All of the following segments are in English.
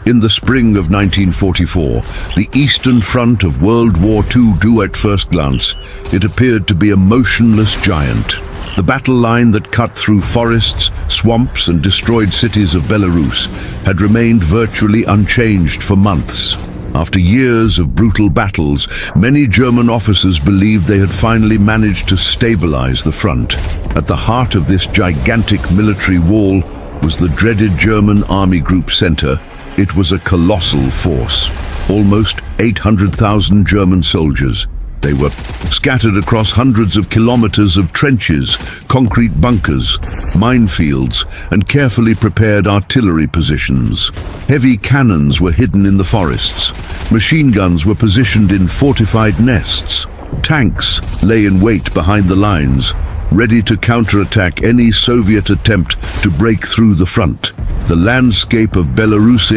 In the spring of 1944, the Eastern Front of World War II grew at first glance. It appeared to be a motionless giant. The battle line that cut through forests, swamps, and destroyed cities of Belarus had remained virtually unchanged for months. After years of brutal battles, many German officers believed they had finally managed to stabilize the front. At the heart of this gigantic military wall was the dreaded German Army Group Center. It was a colossal force, almost 800,000 German soldiers. They were scattered across hundreds of kilometers of trenches, concrete bunkers, minefields, and carefully prepared artillery positions. Heavy cannons were hidden in the forests. Machine guns were positioned in fortified nests. Tanks lay in wait behind the lines, ready to counterattack any Soviet attempt to break through the front. The landscape of Belarus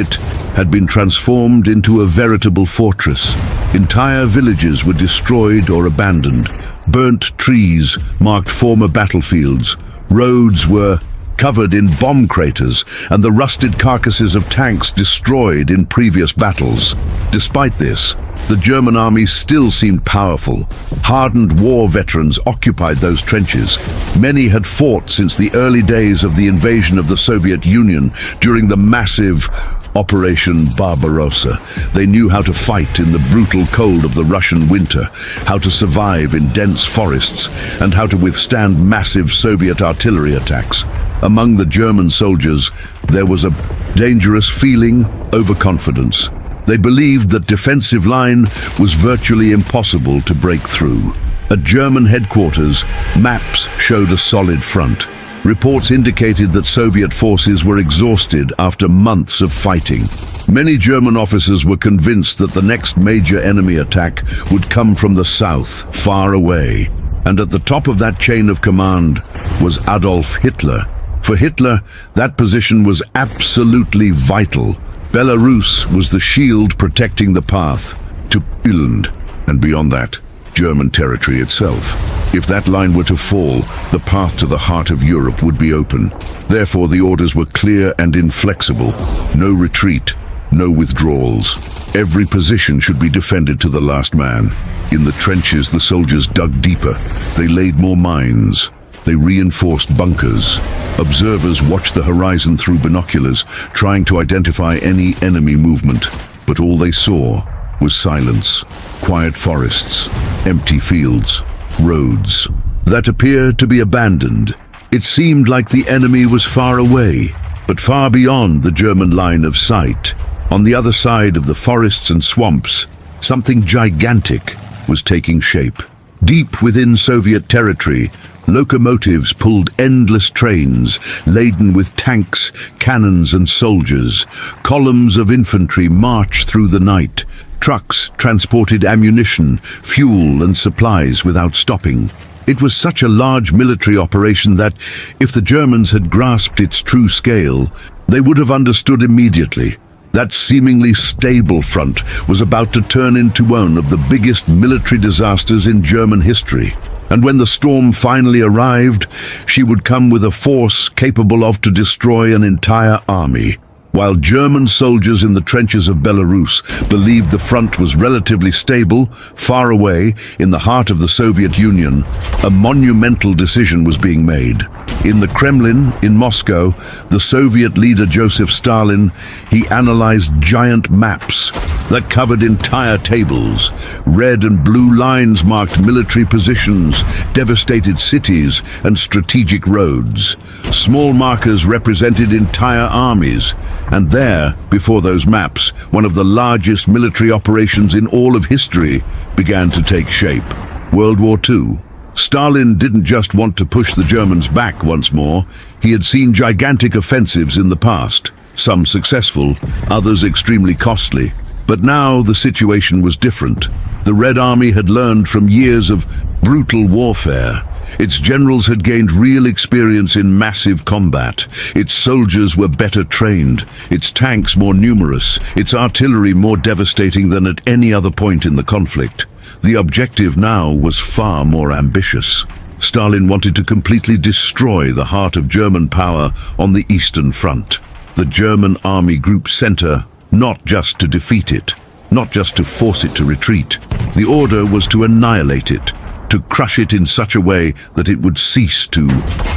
had been transformed into a veritable fortress. Entire villages were destroyed or abandoned. Burnt trees marked former battlefields. Roads were covered in bomb craters, and the rusted carcasses of tanks destroyed in previous battles. Despite this, the German army still seemed powerful. Hardened war veterans occupied those trenches. Many had fought since the early days of the invasion of the Soviet Union during the massive Operation Bagration. They knew how to fight in the brutal cold of the Russian winter, how to survive in dense forests, and how to withstand massive Soviet artillery attacks. Among the German soldiers, there was a dangerous feeling, overconfidence. They believed that defensive line was virtually impossible to break through. At German headquarters, maps showed a solid front. Reports indicated that Soviet forces were exhausted after months of fighting. Many German officers were convinced that the next major enemy attack would come from the south, far away. And at the top of that chain of command was Adolf Hitler. For Hitler, that position was absolutely vital. Belarus was the shield protecting the path to Poland, and beyond that, German territory itself. If that line were to fall, the path to the heart of Europe would be open. Therefore, the orders were clear and inflexible. No retreat, no withdrawals. Every position should be defended to the last man. In the trenches, the soldiers dug deeper. They laid more mines. They reinforced bunkers. Observers watched the horizon through binoculars, trying to identify any enemy movement. But all they saw was silence, quiet forests, empty fields, roads that appeared to be abandoned. It seemed like the enemy was far away, but far beyond the German line of sight. On the other side of the forests and swamps, something gigantic was taking shape. Deep within Soviet territory, locomotives pulled endless trains laden with tanks, cannons, and soldiers. Columns of infantry marched through the night. Trucks transported ammunition, fuel, and supplies without stopping. It was such a large military operation that, if the Germans had grasped its true scale, they would have understood immediately. That seemingly stable front was about to turn into one of the biggest military disasters in German history. And when the storm finally arrived, she would come with a force capable of to destroy an entire army. While German soldiers in the trenches of Belarus believed the front was relatively stable, far away, in the heart of the Soviet Union, a monumental decision was being made. In the Kremlin, in Moscow, the Soviet leader Joseph Stalin, he analyzed giant maps that covered entire tables. Red and blue lines marked military positions, devastated cities, and strategic roads. Small markers represented entire armies. And there, before those maps, one of the largest military operations in all of history began to take shape. World War II. Stalin didn't just want to push the Germans back once more. He had seen gigantic offensives in the past, some successful, others extremely costly. But now the situation was different. The Red Army had learned from years of brutal warfare. Its generals had gained real experience in massive combat. Its soldiers were better trained, its tanks more numerous, its artillery more devastating than at any other point in the conflict. The objective now was far more ambitious. Stalin wanted to completely destroy the heart of German power on the Eastern Front. The German Army Group Center, not just to defeat it, not just to force it to retreat. The order was to annihilate it, to crush it in such a way that it would cease to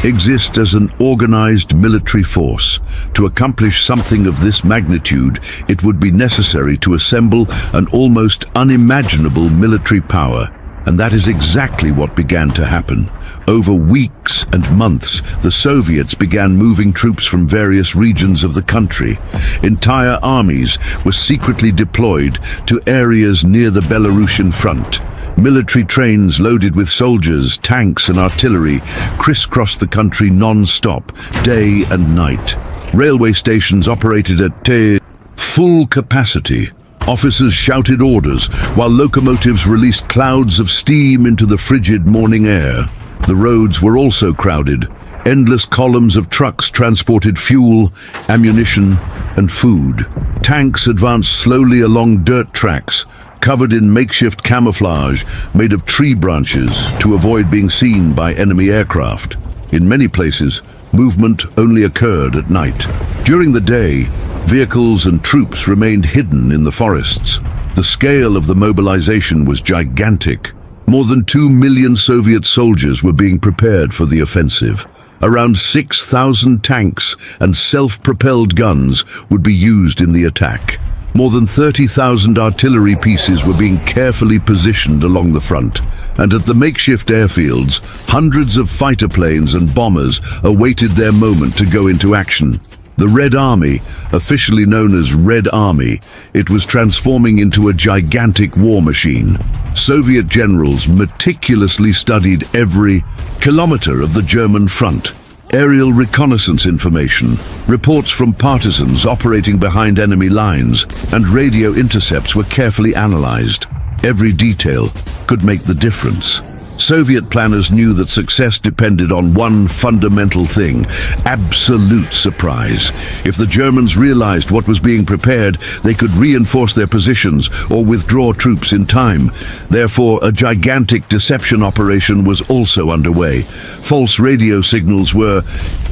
exist as an organized military force. To accomplish something of this magnitude, it would be necessary to assemble an almost unimaginable military power. And that is exactly what began to happen. Over weeks and months, the Soviets began moving troops from various regions of the country. Entire armies were secretly deployed to areas near the Belarusian front. Military trains loaded with soldiers, tanks and artillery crisscrossed the country non-stop, day and night. Railway stations operated at full capacity. Officers shouted orders, while locomotives released clouds of steam into the frigid morning air. The roads were also crowded. Endless columns of trucks transported fuel, ammunition, and food. Tanks advanced slowly along dirt tracks, covered in makeshift camouflage made of tree branches to avoid being seen by enemy aircraft. In many places, movement only occurred at night. During the day, vehicles and troops remained hidden in the forests. The scale of the mobilization was gigantic. More than 2 million Soviet soldiers were being prepared for the offensive. Around 6,000 tanks and self-propelled guns would be used in the attack. More than 30,000 artillery pieces were being carefully positioned along the front, and at the makeshift airfields, hundreds of fighter planes and bombers awaited their moment to go into action. The Red Army, officially known as Red Army, it was transforming into a gigantic war machine. Soviet generals meticulously studied every kilometer of the German front. Aerial reconnaissance information, reports from partisans operating behind enemy lines, and radio intercepts were carefully analyzed. Every detail could make the difference. Soviet planners knew that success depended on one fundamental thing: absolute surprise. If the Germans realized what was being prepared, they could reinforce their positions or withdraw troops in time. Therefore, a gigantic deception operation was also underway. False radio signals were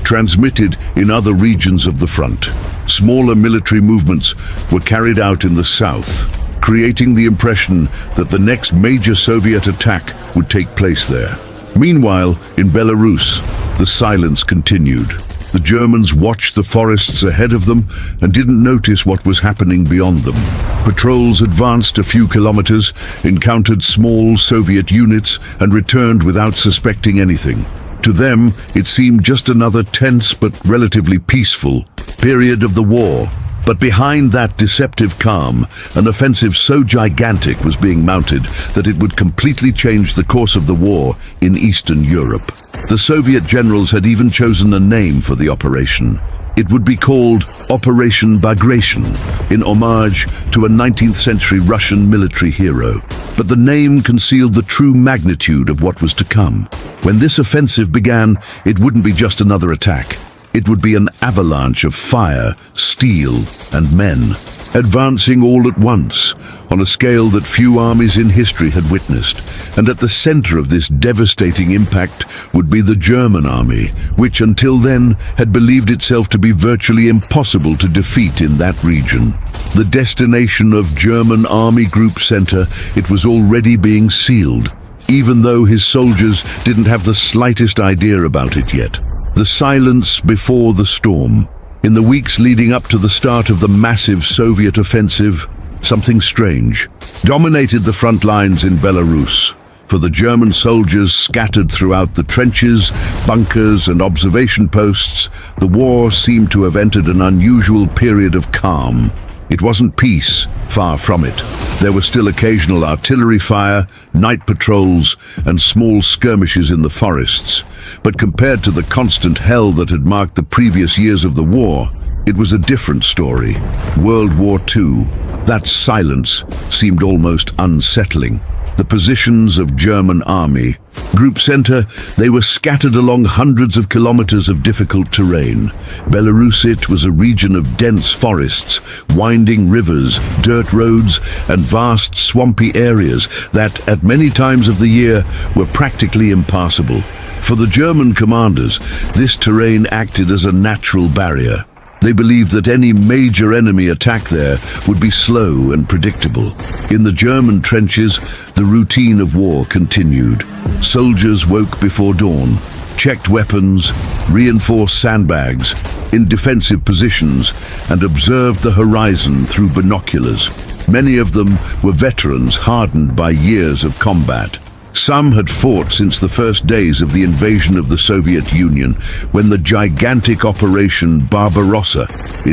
transmitted in other regions of the front. Smaller military movements were carried out in the south, creating the impression that the next major Soviet attack would take place there. Meanwhile, in Belarus, the silence continued. The Germans watched the forests ahead of them and didn't notice what was happening beyond them. Patrols advanced a few kilometers, encountered small Soviet units, and returned without suspecting anything. To them, it seemed just another tense but relatively peaceful period of the war. But behind that deceptive calm, an offensive so gigantic was being mounted that it would completely change the course of the war in Eastern Europe. The Soviet generals had even chosen a name for the operation. It would be called Operation Bagration, in homage to a 19th century Russian military hero. But the name concealed the true magnitude of what was to come. When this offensive began, it wouldn't be just another attack. It would be an avalanche of fire, steel, and men, advancing all at once, on a scale that few armies in history had witnessed. And at the center of this devastating impact would be the German army, which until then had believed itself to be virtually impossible to defeat in that region. The destination of German Army Group Center, it was already being sealed, even though his soldiers didn't have the slightest idea about it yet. The silence before the storm. In the weeks leading up to the start of the massive Soviet offensive, something strange dominated the front lines in Belarus. For the German soldiers scattered throughout the trenches, bunkers, and observation posts, the war seemed to have entered an unusual period of calm. It wasn't peace, far from it. There was still occasional artillery fire, night patrols, and small skirmishes in the forests. But compared to the constant hell that had marked the previous years of the war, it was a different story. World War II. That silence seemed almost unsettling. The positions of German Army Group Center, they were scattered along hundreds of kilometers of difficult terrain. Belarus, it was a region of dense forests, winding rivers, dirt roads, and vast swampy areas that, at many times of the year, were practically impassable. For the German commanders, this terrain acted as a natural barrier. They believed that any major enemy attack there would be slow and predictable. In the German trenches, the routine of war continued. Soldiers woke before dawn, checked weapons, reinforced sandbags in defensive positions, and observed the horizon through binoculars. Many of them were veterans hardened by years of combat. Some had fought since the first days of the invasion of the Soviet Union, when the gigantic Operation Barbarossa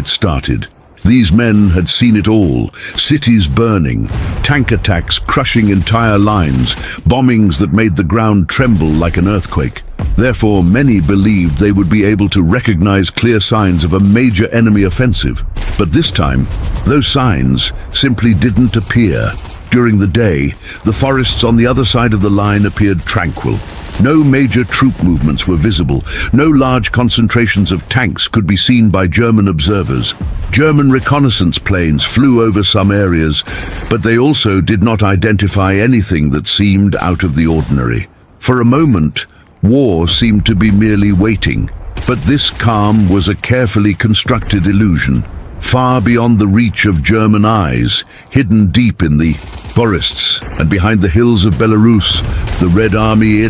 started. These men had seen it all: cities burning, tank attacks crushing entire lines, bombings that made the ground tremble like an earthquake. Therefore, many believed they would be able to recognize clear signs of a major enemy offensive. But this time, those signs simply didn't appear. During the day, the forests on the other side of the line appeared tranquil. No major troop movements were visible. No large concentrations of tanks could be seen by German observers. German reconnaissance planes flew over some areas, but they also did not identify anything that seemed out of the ordinary. For a moment, war seemed to be merely waiting. But this calm was a carefully constructed illusion, far beyond the reach of German eyes, hidden deep in the forests and behind the hills of Belarus. The Red Army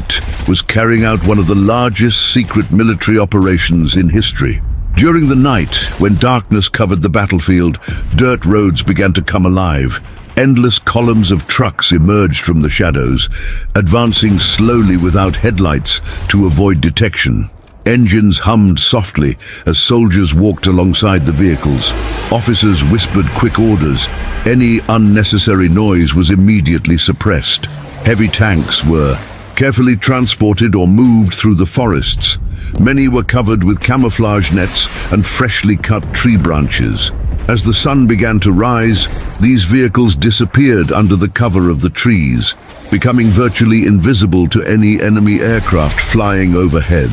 was carrying out one of the largest secret military operations in history. During the night, when darkness covered the battlefield, dirt roads began to come alive. Endless columns of trucks emerged from the shadows, advancing slowly without headlights to avoid detection. Engines hummed softly as soldiers walked alongside the vehicles. Officers whispered quick orders. Any unnecessary noise was immediately suppressed. Heavy tanks were carefully transported or moved through the forests. Many were covered with camouflage nets and freshly cut tree branches. As the sun began to rise, these vehicles disappeared under the cover of the trees, becoming virtually invisible to any enemy aircraft flying overhead.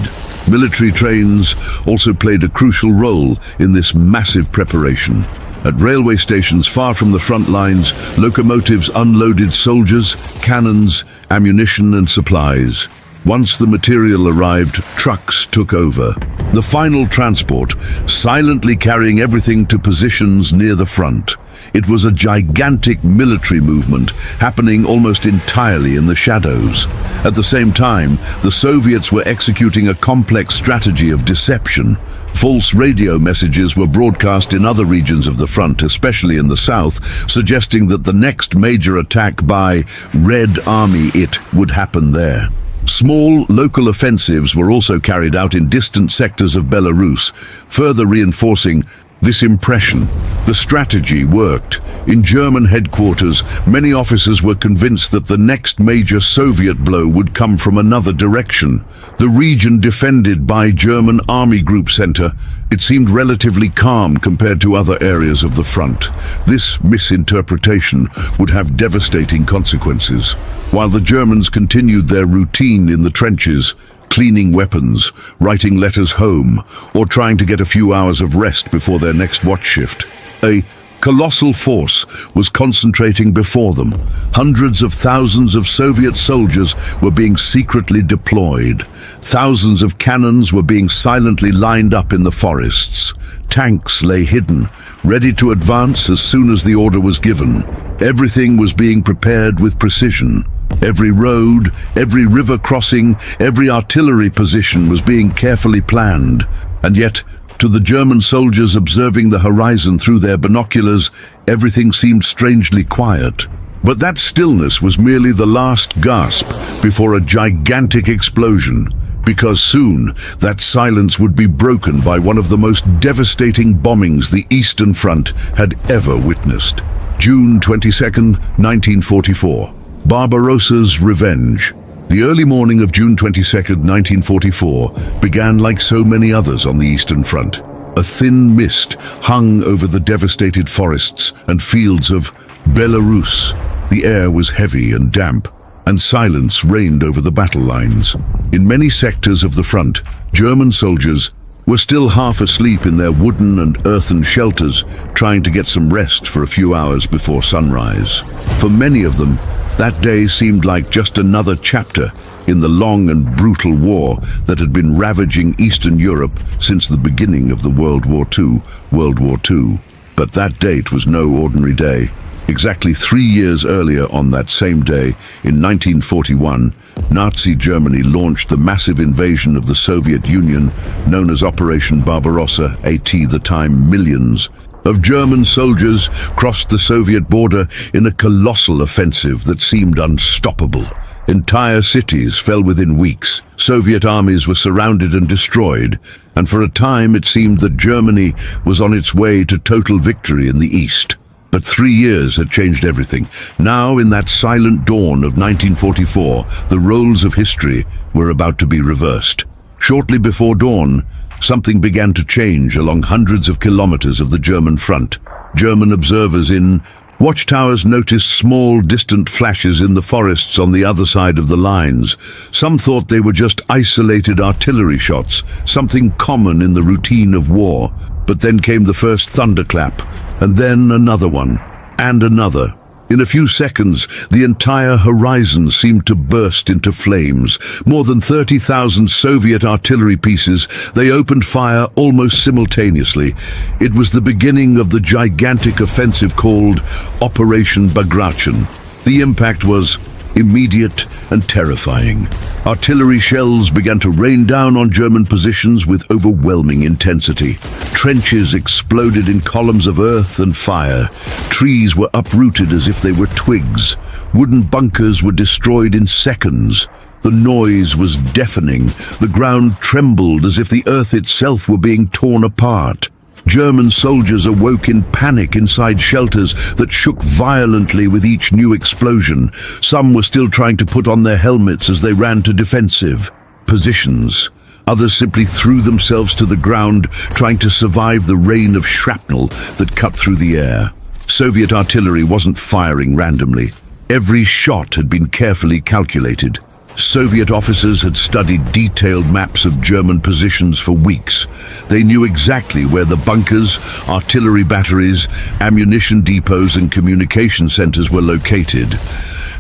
Military trains also played a crucial role in this massive preparation. At railway stations far from the front lines, locomotives unloaded soldiers, cannons, ammunition and supplies. Once the material arrived, trucks took over. The final transport, silently carrying everything to positions near the front. It was a gigantic military movement happening almost entirely in the shadows. At the same time, the Soviets were executing a complex strategy of deception. False radio messages were broadcast in other regions of the front, especially in the south, suggesting that the next major attack by Red Army would happen there. Small local offensives were also carried out in distant sectors of Belarus, further reinforcing this impression. The strategy worked. In German headquarters, many officers were convinced that the next major Soviet blow would come from another direction. The region defended by German Army Group Center, it seemed relatively calm compared to other areas of the front. This misinterpretation would have devastating consequences. While the Germans continued their routine in the trenches, cleaning weapons, writing letters home, or trying to get a few hours of rest before their next watch shift, a colossal force was concentrating before them. Hundreds of thousands of Soviet soldiers were being secretly deployed. Thousands of cannons were being silently lined up in the forests. Tanks lay hidden, ready to advance as soon as the order was given. Everything was being prepared with precision. Every road, every river crossing, every artillery position was being carefully planned. And yet, to the German soldiers observing the horizon through their binoculars, everything seemed strangely quiet. But that stillness was merely the last gasp before a gigantic explosion, because soon that silence would be broken by one of the most devastating bombings the Eastern Front had ever witnessed. June 22nd, 1944. Barbarossa's revenge. The early morning of June 22, 1944, began like so many others on the Eastern Front. A thin mist hung over the devastated forests and fields of Belarus. The air was heavy and damp, and silence reigned over the battle lines. In many sectors of the front, German soldiers were still half asleep in their wooden and earthen shelters, trying to get some rest for a few hours before sunrise. For many of them, That day seemed like just another chapter in the long and brutal war that had been ravaging Eastern Europe since the beginning of the World War II. But that date was no ordinary day. Exactly 3 years earlier on that same day, in 1941, Nazi Germany launched the massive invasion of the Soviet Union, known as Operation Barbarossa. The time millions of German soldiers crossed the Soviet border in a colossal offensive that seemed unstoppable. Entire cities fell within weeks. Soviet armies were surrounded and destroyed, and for a time it seemed that Germany was on its way to total victory in the East. But 3 years had changed everything. Now, in that silent dawn of 1944, the roles of history were about to be reversed. Shortly before dawn, something began to change along hundreds of kilometers of the German front. German observers in watchtowers noticed small, distant flashes in the forests on the other side of the lines. Some thought they were just isolated artillery shots, something common in the routine of war. But then came the first thunderclap, and then another one, and another. In a few seconds, the entire horizon seemed to burst into flames. More than 30,000 Soviet artillery pieces, they opened fire almost simultaneously. It was the beginning of the gigantic offensive called Operation Bagration. The impact was immediate and terrifying. Artillery shells began to rain down on German positions with overwhelming intensity. Trenches exploded in columns of earth and fire. Trees were uprooted as if they were twigs. Wooden bunkers were destroyed in seconds. The noise was deafening. The ground trembled as if the earth itself were being torn apart. German soldiers awoke in panic inside shelters that shook violently with each new explosion. Some were still trying to put on their helmets as they ran to defensive positions. Others simply threw themselves to the ground, trying to survive the rain of shrapnel that cut through the air. Soviet artillery wasn't firing randomly. Every shot had been carefully calculated. Soviet officers had studied detailed maps of German positions for weeks. They knew exactly where the bunkers, artillery batteries, ammunition depots and communication centers were located.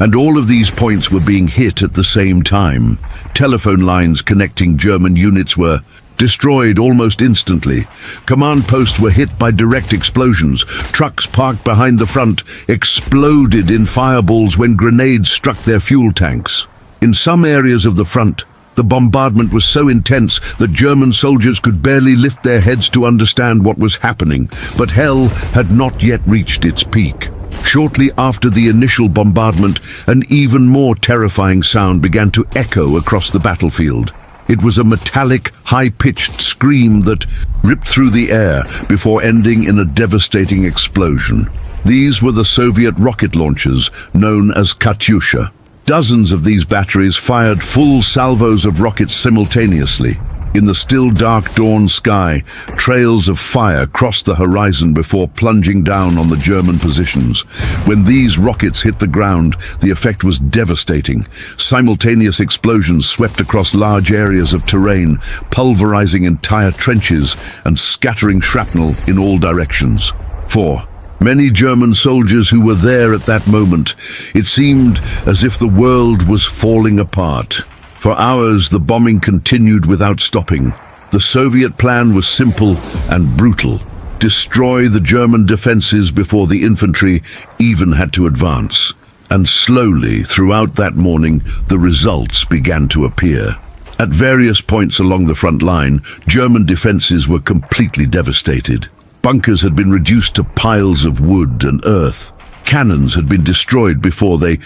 And all of these points were being hit at the same time. Telephone lines connecting German units were destroyed almost instantly. Command posts were hit by direct explosions. Trucks parked behind the front exploded in fireballs when grenades struck their fuel tanks. In some areas of the front, the bombardment was so intense that German soldiers could barely lift their heads to understand what was happening, but hell had not yet reached its peak. Shortly after the initial bombardment, an even more terrifying sound began to echo across the battlefield. It was a metallic, high-pitched scream that ripped through the air before ending in a devastating explosion. These were the Soviet rocket launchers, known as Katyusha. Dozens of these batteries fired full salvos of rockets simultaneously. In the still dark dawn sky, trails of fire crossed the horizon before plunging down on the German positions. When these rockets hit the ground, the effect was devastating. Simultaneous explosions swept across large areas of terrain, pulverizing entire trenches and scattering shrapnel in all directions. 4. Many German soldiers who were there at that moment, it seemed as if the world was falling apart. For hours, the bombing continued without stopping. The Soviet plan was simple and brutal. Destroy the German defenses before the infantry even had to advance. And slowly, throughout that morning, the results began to appear. At various points along the front line, German defenses were completely devastated. Bunkers had been reduced to piles of wood and earth. Cannons had been destroyed before they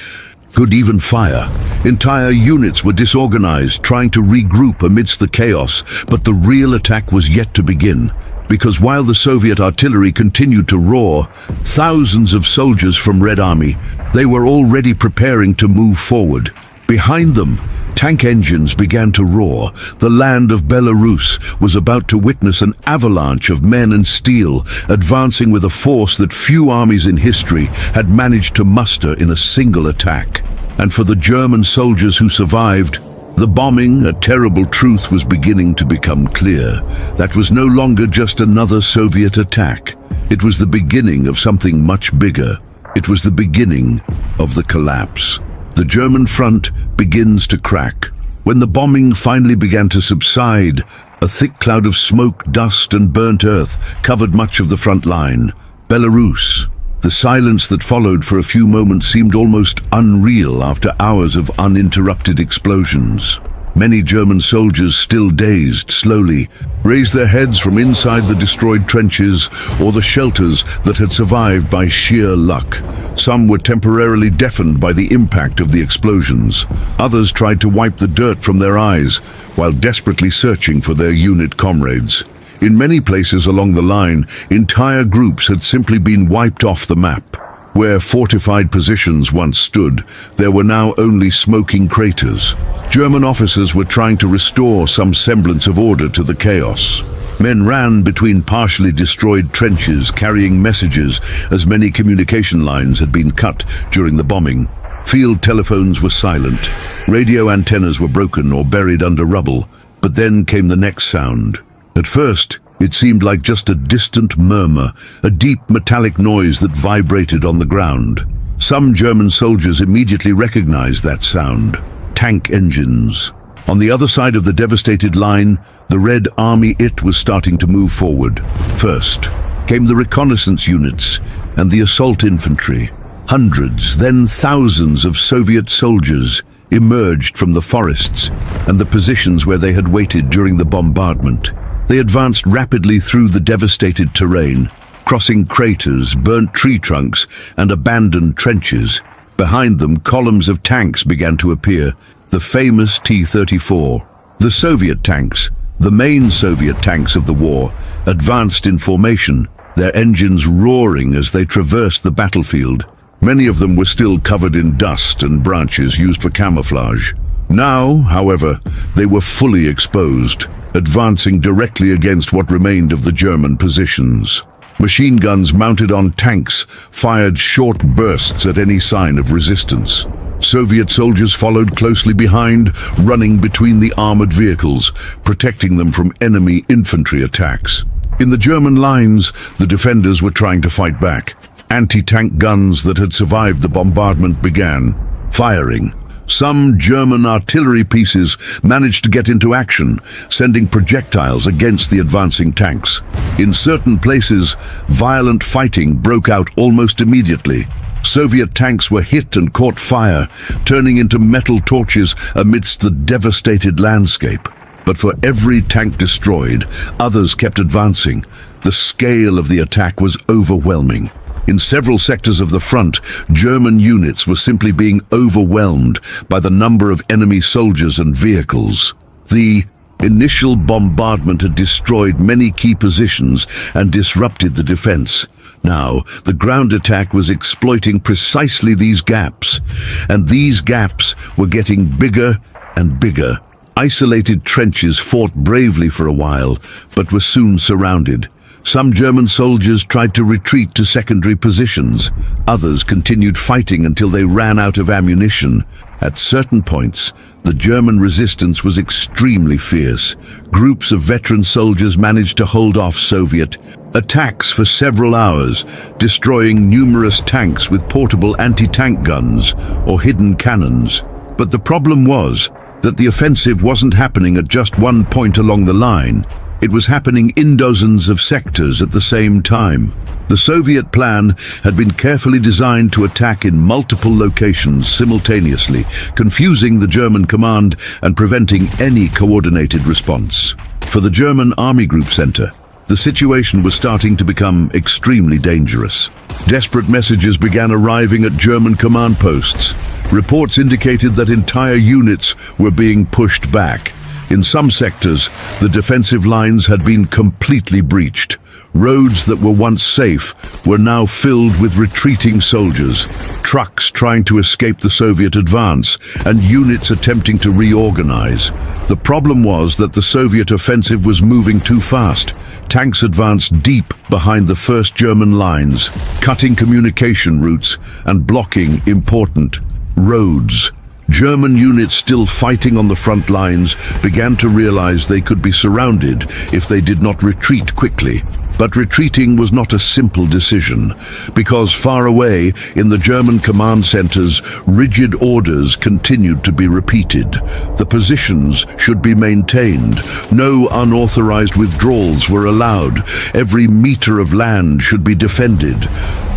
could even fire. Entire units were disorganized, trying to regroup amidst the chaos, but the real attack was yet to begin. Because while the Soviet artillery continued to roar, thousands of soldiers from Red Army, they were already preparing to move forward. Behind them, tank engines began to roar. The land of Belarus was about to witness an avalanche of men and steel, advancing with a force that few armies in history had managed to muster in a single attack. And for the German soldiers who survived, the bombing, a terrible truth was beginning to become clear. That was no longer just another Soviet attack. It was the beginning of something much bigger. It was the beginning of the collapse. The German front begins to crack. When the bombing finally began to subside, a thick cloud of smoke, dust and burnt earth covered much of the front line. Belarus. The silence that followed for a few moments seemed almost unreal after hours of uninterrupted explosions. Many German soldiers, still dazed, slowly raised their heads from inside the destroyed trenches or the shelters that had survived by sheer luck. Some were temporarily deafened by the impact of the explosions. Others tried to wipe the dirt from their eyes while desperately searching for their unit comrades. In many places along the line, entire groups had simply been wiped off the map. Where fortified positions once stood, there were now only smoking craters. German officers were trying to restore some semblance of order to the chaos. Men ran between partially destroyed trenches carrying messages as many communication lines had been cut during the bombing. Field telephones were silent. Radio antennas were broken or buried under rubble. But then came the next sound. At first, it seemed like just a distant murmur, a deep metallic noise that vibrated on the ground. Some German soldiers immediately recognized that sound. Tank engines. On the other side of the devastated line, the Red Army was starting to move forward. First came the reconnaissance units and the assault infantry. Hundreds, then thousands of Soviet soldiers emerged from the forests and the positions where they had waited during the bombardment. They advanced rapidly through the devastated terrain, crossing craters, burnt tree trunks, and abandoned trenches. Behind them, columns of tanks began to appear, the famous T-34. The Soviet tanks, the main Soviet tanks of the war, advanced in formation, their engines roaring as they traversed the battlefield. Many of them were still covered in dust and branches used for camouflage. Now, however, they were fully exposed, advancing directly against what remained of the German positions. Machine guns mounted on tanks fired short bursts at any sign of resistance. Soviet soldiers followed closely behind, running between the armored vehicles, protecting them from enemy infantry attacks. In the German lines, the defenders were trying to fight back. Anti-tank guns that had survived the bombardment began firing. Some German artillery pieces managed to get into action, sending projectiles against the advancing tanks. In certain places, violent fighting broke out almost immediately. Soviet tanks were hit and caught fire, turning into metal torches amidst the devastated landscape. But for every tank destroyed, others kept advancing. The scale of the attack was overwhelming. In several sectors of the front, German units were simply being overwhelmed by the number of enemy soldiers and vehicles. The initial bombardment had destroyed many key positions and disrupted the defense. Now, the ground attack was exploiting precisely these gaps, and these gaps were getting bigger and bigger. Isolated trenches fought bravely for a while, but were soon surrounded. Some German soldiers tried to retreat to secondary positions. Others continued fighting until they ran out of ammunition. At certain points, the German resistance was extremely fierce. Groups of veteran soldiers managed to hold off Soviet attacks for several hours, destroying numerous tanks with portable anti-tank guns or hidden cannons. But the problem was that the offensive wasn't happening at just one point along the line. It was happening in dozens of sectors at the same time. The Soviet plan had been carefully designed to attack in multiple locations simultaneously, confusing the German command and preventing any coordinated response. For the German Army Group Center, the situation was starting to become extremely dangerous. Desperate messages began arriving at German command posts. Reports indicated that entire units were being pushed back. In some sectors, the defensive lines had been completely breached. Roads that were once safe were now filled with retreating soldiers, trucks trying to escape the Soviet advance, and units attempting to reorganize. The problem was that the Soviet offensive was moving too fast. Tanks advanced deep behind the first German lines, cutting communication routes and blocking important roads. German units still fighting on the front lines began to realize they could be surrounded if they did not retreat quickly. But retreating was not a simple decision, because far away in the German command centers, rigid orders continued to be repeated. The positions should be maintained. No unauthorized withdrawals were allowed. Every meter of land should be defended.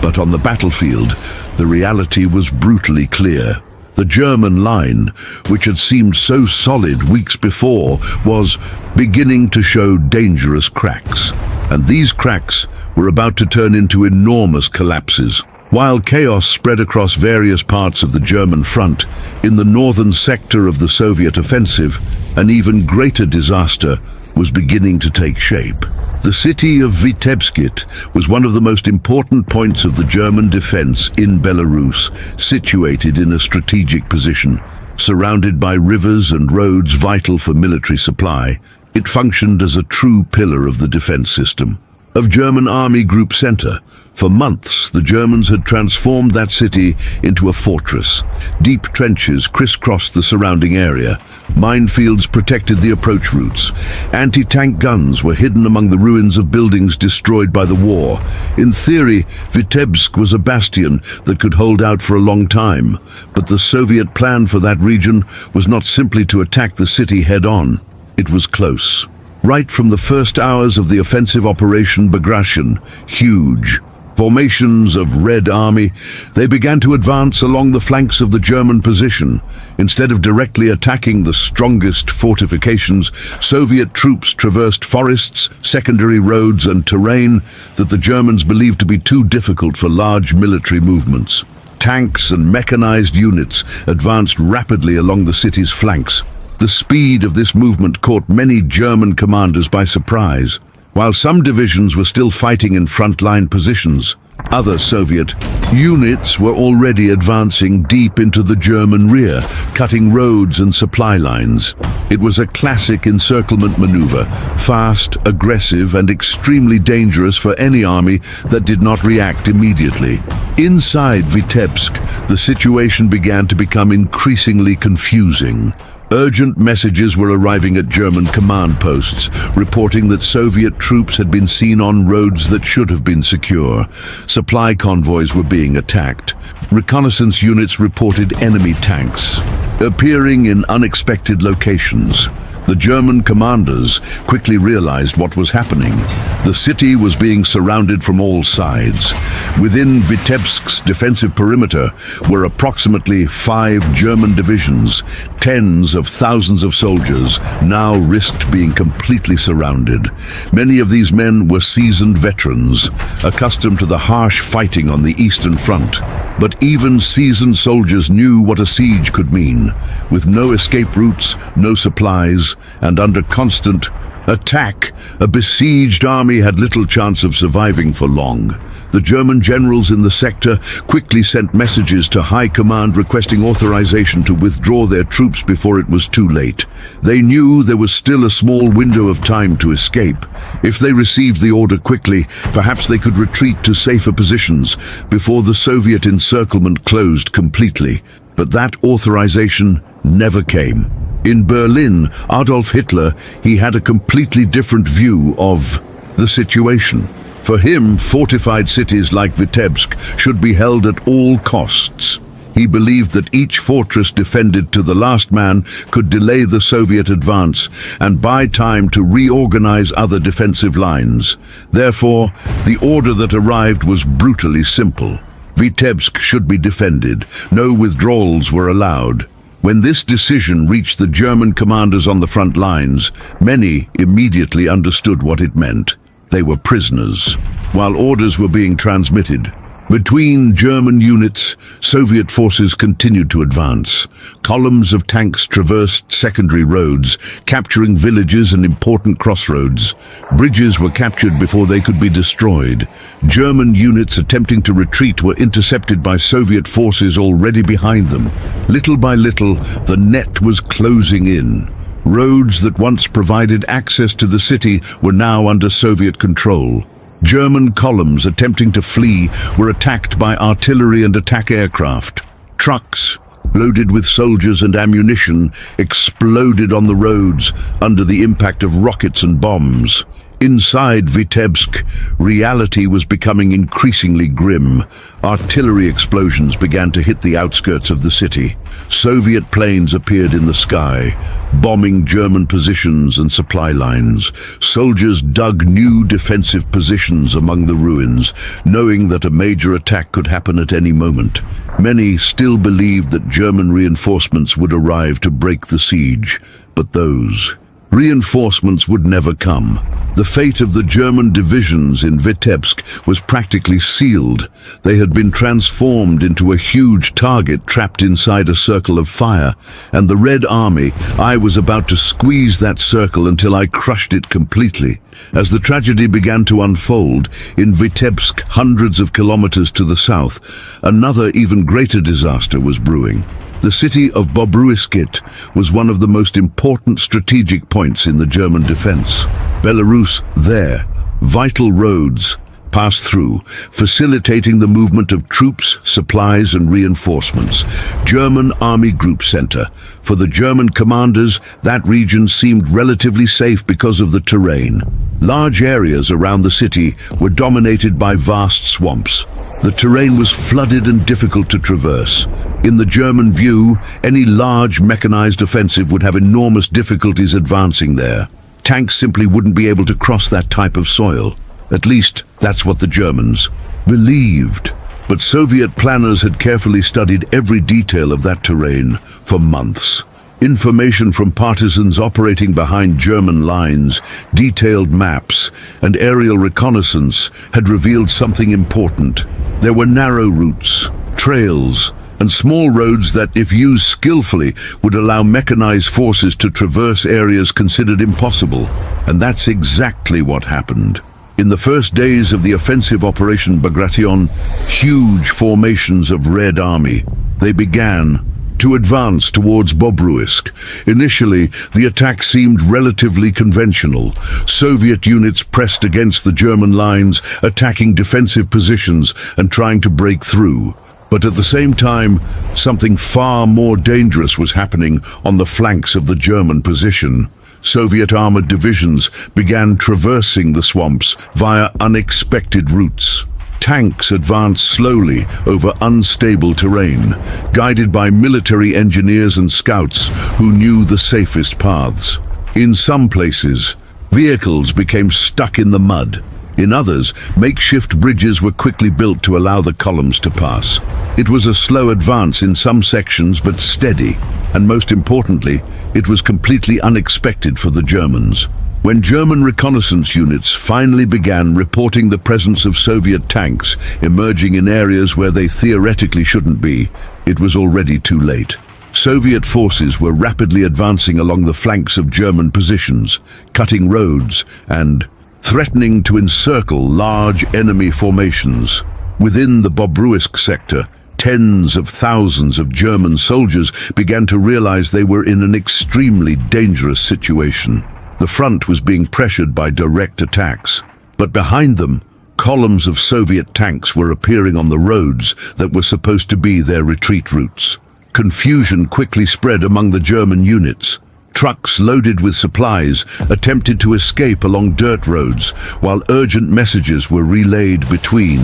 But on the battlefield, the reality was brutally clear. The German line, which had seemed so solid weeks before, was beginning to show dangerous cracks. And these cracks were about to turn into enormous collapses. While chaos spread across various parts of the German front, in the northern sector of the Soviet offensive, an even greater disaster was beginning to take shape. The city of Vitebsk was one of the most important points of the German defense in Belarus, situated in a strategic position. Surrounded by rivers and roads vital for military supply, it functioned as a true pillar of the defense system. Of German Army Group Center, for months the Germans had transformed that city into a fortress. Deep trenches crisscrossed the surrounding area. Minefields protected the approach routes. Anti-tank guns were hidden among the ruins of buildings destroyed by the war. In theory, Vitebsk was a bastion that could hold out for a long time, but the Soviet plan for that region was not simply to attack the city head-on. It was close. Right from the first hours of the offensive Operation Bagration, huge formations of Red Army, they began to advance along the flanks of the German position. Instead of directly attacking the strongest fortifications, Soviet troops traversed forests, secondary roads and terrain that the Germans believed to be too difficult for large military movements. Tanks and mechanized units advanced rapidly along the city's flanks. The speed of this movement caught many German commanders by surprise. While some divisions were still fighting in frontline positions, other Soviet units were already advancing deep into the German rear, cutting roads and supply lines. It was a classic encirclement maneuver, fast, aggressive, and extremely dangerous for any army that did not react immediately. Inside Vitebsk, the situation began to become increasingly confusing. Urgent messages were arriving at German command posts, reporting that Soviet troops had been seen on roads that should have been secure. Supply convoys were being attacked. Reconnaissance units reported enemy tanks appearing in unexpected locations. The German commanders quickly realized what was happening. The city was being surrounded from all sides. Within Vitebsk's defensive perimeter were approximately 5 German divisions. Tens of thousands of soldiers now risked being completely surrounded. Many of these men were seasoned veterans, accustomed to the harsh fighting on the Eastern Front. But even seasoned soldiers knew what a siege could mean. With no escape routes, no supplies, and under constant attack, a besieged army had little chance of surviving for long. The German generals in the sector quickly sent messages to high command requesting authorization to withdraw their troops before it was too late. They knew there was still a small window of time to escape. If they received the order quickly, perhaps they could retreat to safer positions before the Soviet encirclement closed completely. But that authorization never came. In Berlin, Adolf Hitler, he had a completely different view of the situation. For him, fortified cities like Vitebsk should be held at all costs. He believed that each fortress defended to the last man could delay the Soviet advance and buy time to reorganize other defensive lines. Therefore, the order that arrived was brutally simple. Vitebsk should be defended. No withdrawals were allowed. When this decision reached the German commanders on the front lines, many immediately understood what it meant. They were prisoners. While orders were being transmitted, between German units, Soviet forces continued to advance. Columns of tanks traversed secondary roads, capturing villages and important crossroads. Bridges were captured before they could be destroyed. German units attempting to retreat were intercepted by Soviet forces already behind them. Little by little, the net was closing in. Roads that once provided access to the city were now under Soviet control. German columns attempting to flee were attacked by artillery and attack aircraft. Trucks, loaded with soldiers and ammunition, exploded on the roads under the impact of rockets and bombs. Inside Vitebsk, reality was becoming increasingly grim. Artillery explosions began to hit the outskirts of the city. Soviet planes appeared in the sky, bombing German positions and supply lines. Soldiers dug new defensive positions among the ruins, knowing that a major attack could happen at any moment. Many still believed that German reinforcements would arrive to break the siege, but those reinforcements would never come. The fate of the German divisions in Vitebsk was practically sealed. They had been transformed into a huge target trapped inside a circle of fire, and the Red Army, I was about to squeeze that circle until I crushed it completely. As the tragedy began to unfold, in Vitebsk, hundreds of kilometers to the south, another even greater disaster was brewing. The city of Bobruisk was one of the most important strategic points in the German defense. Belarus there, vital roads passed through, facilitating the movement of troops, supplies and reinforcements. German Army Group Center. For the German commanders, that region seemed relatively safe because of the terrain. Large areas around the city were dominated by vast swamps. The terrain was flooded and difficult to traverse. In the German view, any large mechanized offensive would have enormous difficulties advancing there. Tanks simply wouldn't be able to cross that type of soil. At least, that's what the Germans believed. But Soviet planners had carefully studied every detail of that terrain for months. Information from partisans operating behind German lines, detailed maps, and aerial reconnaissance had revealed something important. There were narrow routes, trails, and small roads that, if used skillfully, would allow mechanized forces to traverse areas considered impossible. And that's exactly what happened. In the first days of the offensive Operation Bagration, huge formations of Red Army. They began to advance towards Bobruisk. Initially, the attack seemed relatively conventional. Soviet units pressed against the German lines, attacking defensive positions and trying to break through. But at the same time, something far more dangerous was happening on the flanks of the German position. Soviet armored divisions began traversing the swamps via unexpected routes. Tanks advanced slowly over unstable terrain, guided by military engineers and scouts who knew the safest paths. In some places, vehicles became stuck in the mud. In others, makeshift bridges were quickly built to allow the columns to pass. It was a slow advance in some sections, but steady, and most importantly, it was completely unexpected for the Germans. When German reconnaissance units finally began reporting the presence of Soviet tanks emerging in areas where they theoretically shouldn't be, it was already too late. Soviet forces were rapidly advancing along the flanks of German positions, cutting roads and threatening to encircle large enemy formations. Within the Bobruisk sector, tens of thousands of German soldiers began to realize they were in an extremely dangerous situation. The front was being pressured by direct attacks, but behind them, columns of Soviet tanks were appearing on the roads that were supposed to be their retreat routes. Confusion quickly spread among the German units. Trucks loaded with supplies attempted to escape along dirt roads, while urgent messages were relayed between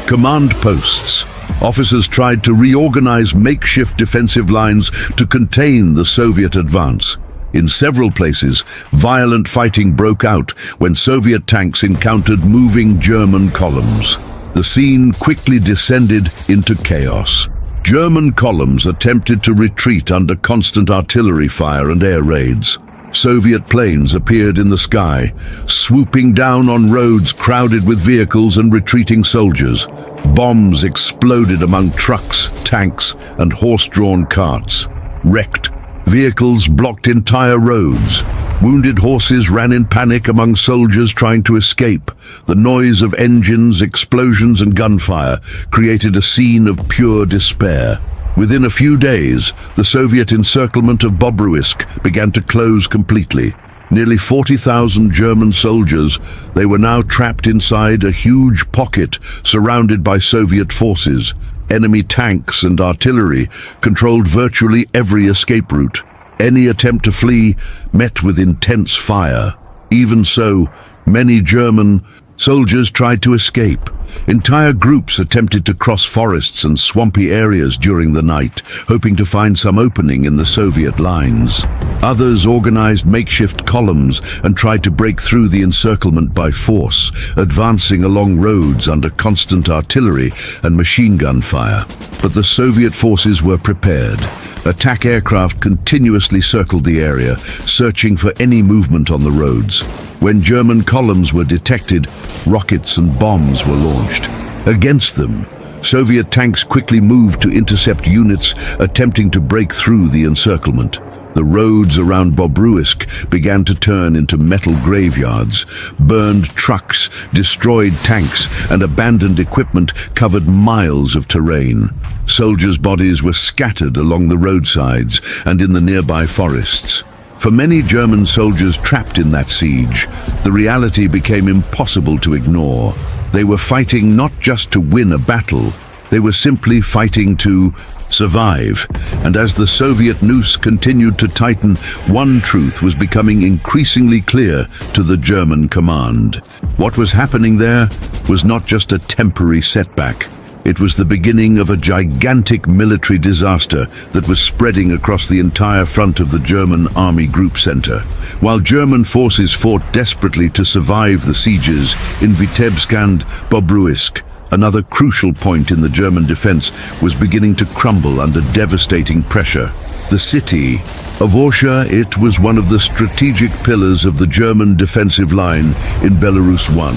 command posts. Officers tried to reorganize makeshift defensive lines to contain the Soviet advance. In several places, violent fighting broke out when Soviet tanks encountered moving German columns. The scene quickly descended into chaos. German columns attempted to retreat under constant artillery fire and air raids. Soviet planes appeared in the sky, swooping down on roads crowded with vehicles and retreating soldiers. Bombs exploded among trucks, tanks, and horse-drawn carts. Wrecked vehicles blocked entire roads. Wounded horses ran in panic among soldiers trying to escape. The noise of engines, explosions, and gunfire created a scene of pure despair. Within a few days, the Soviet encirclement of Bobruisk began to close completely. Nearly 40,000 German soldiers, they were now trapped inside a huge pocket surrounded by Soviet forces. Enemy tanks and artillery controlled virtually every escape route. Any attempt to flee met with intense fire. Even so, many German soldiers tried to escape. Entire groups attempted to cross forests and swampy areas during the night, hoping to find some opening in the Soviet lines. Others organized makeshift columns and tried to break through the encirclement by force, advancing along roads under constant artillery and machine gun fire. But the Soviet forces were prepared. Attack aircraft continuously circled the area, searching for any movement on the roads. When German columns were detected, rockets and bombs were launched. Against them, Soviet tanks quickly moved to intercept units attempting to break through the encirclement. The roads around Bobruisk began to turn into metal graveyards. Burned trucks, destroyed tanks, and abandoned equipment covered miles of terrain. Soldiers' bodies were scattered along the roadsides and in the nearby forests. For many German soldiers trapped in that siege, the reality became impossible to ignore. They were fighting not just to win a battle, they were simply fighting to survive. And as the Soviet noose continued to tighten, one truth was becoming increasingly clear to the German command. What was happening there was not just a temporary setback. It was the beginning of a gigantic military disaster that was spreading across the entire front of the German Army Group Center. While German forces fought desperately to survive the sieges in Vitebsk and Bobruisk, another crucial point in the German defense was beginning to crumble under devastating pressure. The city of Orsha, it was one of the strategic pillars of the German defensive line in Belarus. One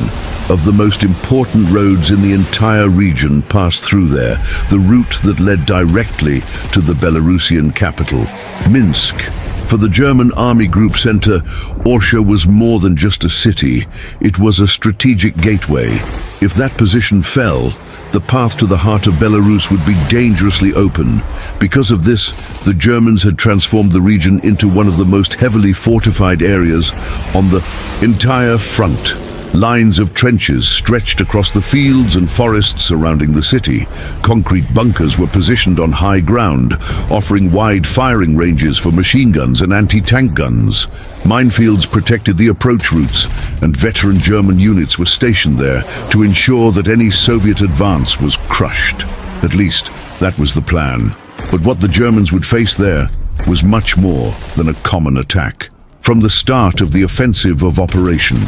of the most important roads in the entire region passed through there, the route that led directly to the Belarusian capital, Minsk. For the German Army Group Center, Orsha was more than just a city. It was a strategic gateway. If that position fell, the path to the heart of Belarus would be dangerously open. Because of this, the Germans had transformed the region into one of the most heavily fortified areas on the entire front. Lines of trenches stretched across the fields and forests surrounding the city. Concrete bunkers were positioned on high ground, offering wide firing ranges for machine guns and anti-tank guns. Minefields protected the approach routes, and veteran German units were stationed there to ensure that any Soviet advance was crushed. At least, that was the plan. But what the Germans would face there was much more than a common attack. From the start of the offensive of Operation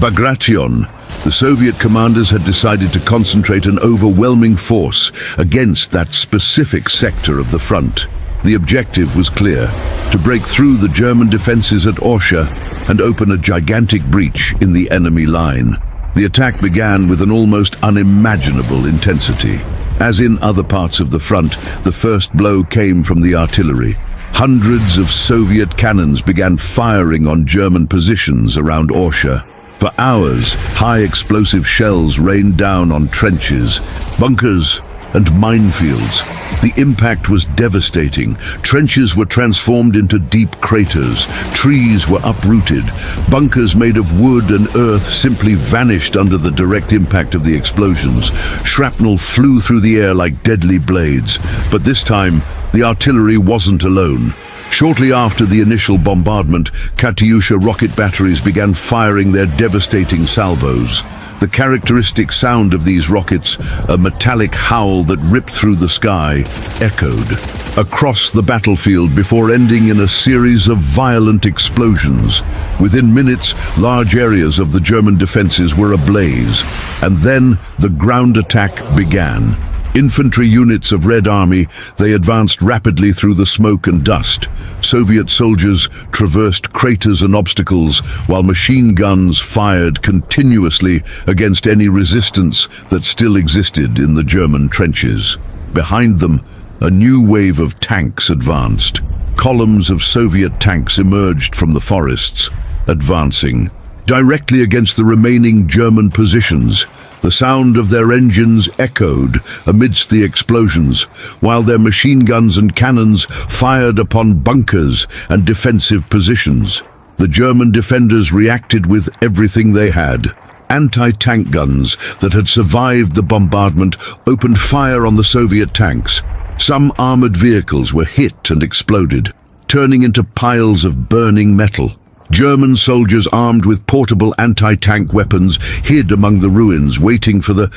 Bagration, the Soviet commanders had decided to concentrate an overwhelming force against that specific sector of the front. The objective was clear: to break through the German defenses at Orsha and open a gigantic breach in the enemy line. The attack began with an almost unimaginable intensity. As in other parts of the front, the first blow came from the artillery. Hundreds of Soviet cannons began firing on German positions around Orsha. For hours, high explosive shells rained down on trenches, bunkers, and minefields. The impact was devastating. Trenches were transformed into deep craters. Trees were uprooted. Bunkers made of wood and earth simply vanished under the direct impact of the explosions. Shrapnel flew through the air like deadly blades. But this time, the artillery wasn't alone. Shortly after the initial bombardment, Katyusha rocket batteries began firing their devastating salvos. The characteristic sound of these rockets, a metallic howl that ripped through the sky, echoed across the battlefield before ending in a series of violent explosions. Within minutes, large areas of the German defenses were ablaze, and then the ground attack began. Infantry units of Red Army, they advanced rapidly through the smoke and dust. Soviet soldiers traversed craters and obstacles, while machine guns fired continuously against any resistance that still existed in the German trenches. Behind them, a new wave of tanks advanced. Columns of Soviet tanks emerged from the forests, advancing directly against the remaining German positions. The sound of their engines echoed amidst the explosions, while their machine guns and cannons fired upon bunkers and defensive positions. The German defenders reacted with everything they had: Anti-tank guns that had survived the bombardment opened fire on the Soviet tanks. Some armored vehicles were hit and exploded, turning into piles of burning metal. German soldiers armed with portable anti-tank weapons hid among the ruins, waiting for the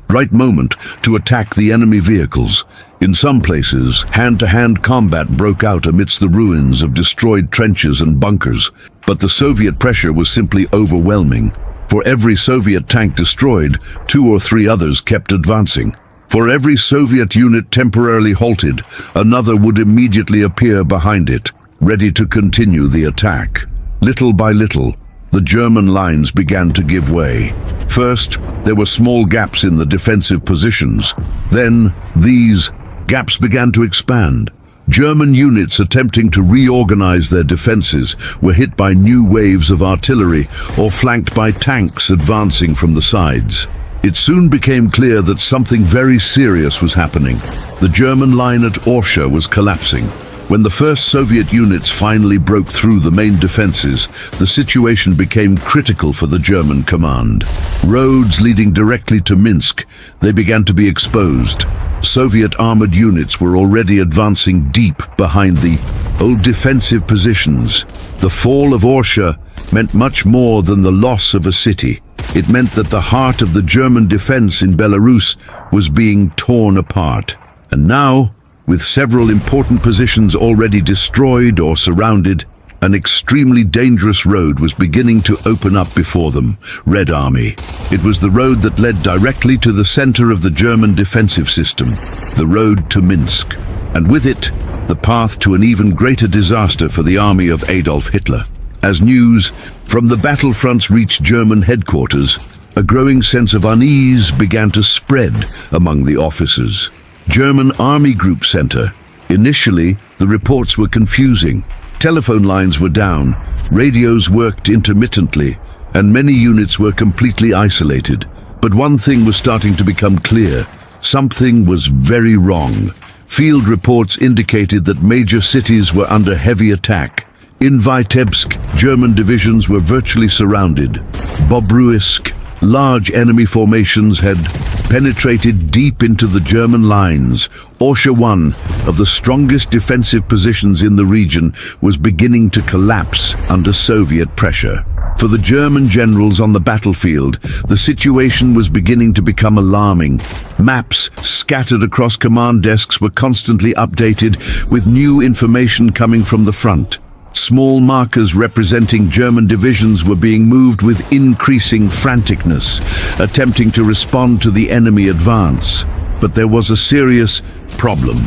right moment to attack the enemy vehicles. In some places, hand-to-hand combat broke out amidst the ruins of destroyed trenches and bunkers. But the Soviet pressure was simply overwhelming. For every Soviet tank destroyed, 2 or 3 others kept advancing. For every Soviet unit temporarily halted, another would immediately appear behind it, ready to continue the attack. Little by little, the German lines began to give way. First, there were small gaps in the defensive positions. Then, these gaps began to expand. German units attempting to reorganize their defenses were hit by new waves of artillery or flanked by tanks advancing from the sides. It soon became clear that something very serious was happening. The German line at Orsha was collapsing. When the first Soviet units finally broke through the main defenses, the situation became critical for the German command. Roads leading directly to Minsk, they began to be exposed. Soviet armored units were already advancing deep behind the old defensive positions. The fall of Orsha meant much more than the loss of a city. It meant that the heart of the German defense in Belarus was being torn apart. And now, with several important positions already destroyed or surrounded, an extremely dangerous road was beginning to open up before them. Red Army. It was the road that led directly to the center of the German defensive system, the road to Minsk, and with it, the path to an even greater disaster for the army of Adolf Hitler. As news from the battlefronts reached German headquarters, a growing sense of unease began to spread among the officers. German Army Group Center. Initially, the reports were confusing. Telephone lines were down, radios worked intermittently, and many units were completely isolated. But one thing was starting to become clear. Something was very wrong. Field reports indicated that major cities were under heavy attack. In Vitebsk, German divisions were virtually surrounded. Bobruisk, large enemy formations had penetrated deep into the German lines. Orsha, one of the strongest defensive positions in the region, was beginning to collapse under Soviet pressure. For the German generals on the battlefield, the situation was beginning to become alarming. Maps scattered across command desks were constantly updated with new information coming from the front. Small markers representing German divisions were being moved with increasing franticness, attempting to respond to the enemy advance. But there was a serious problem.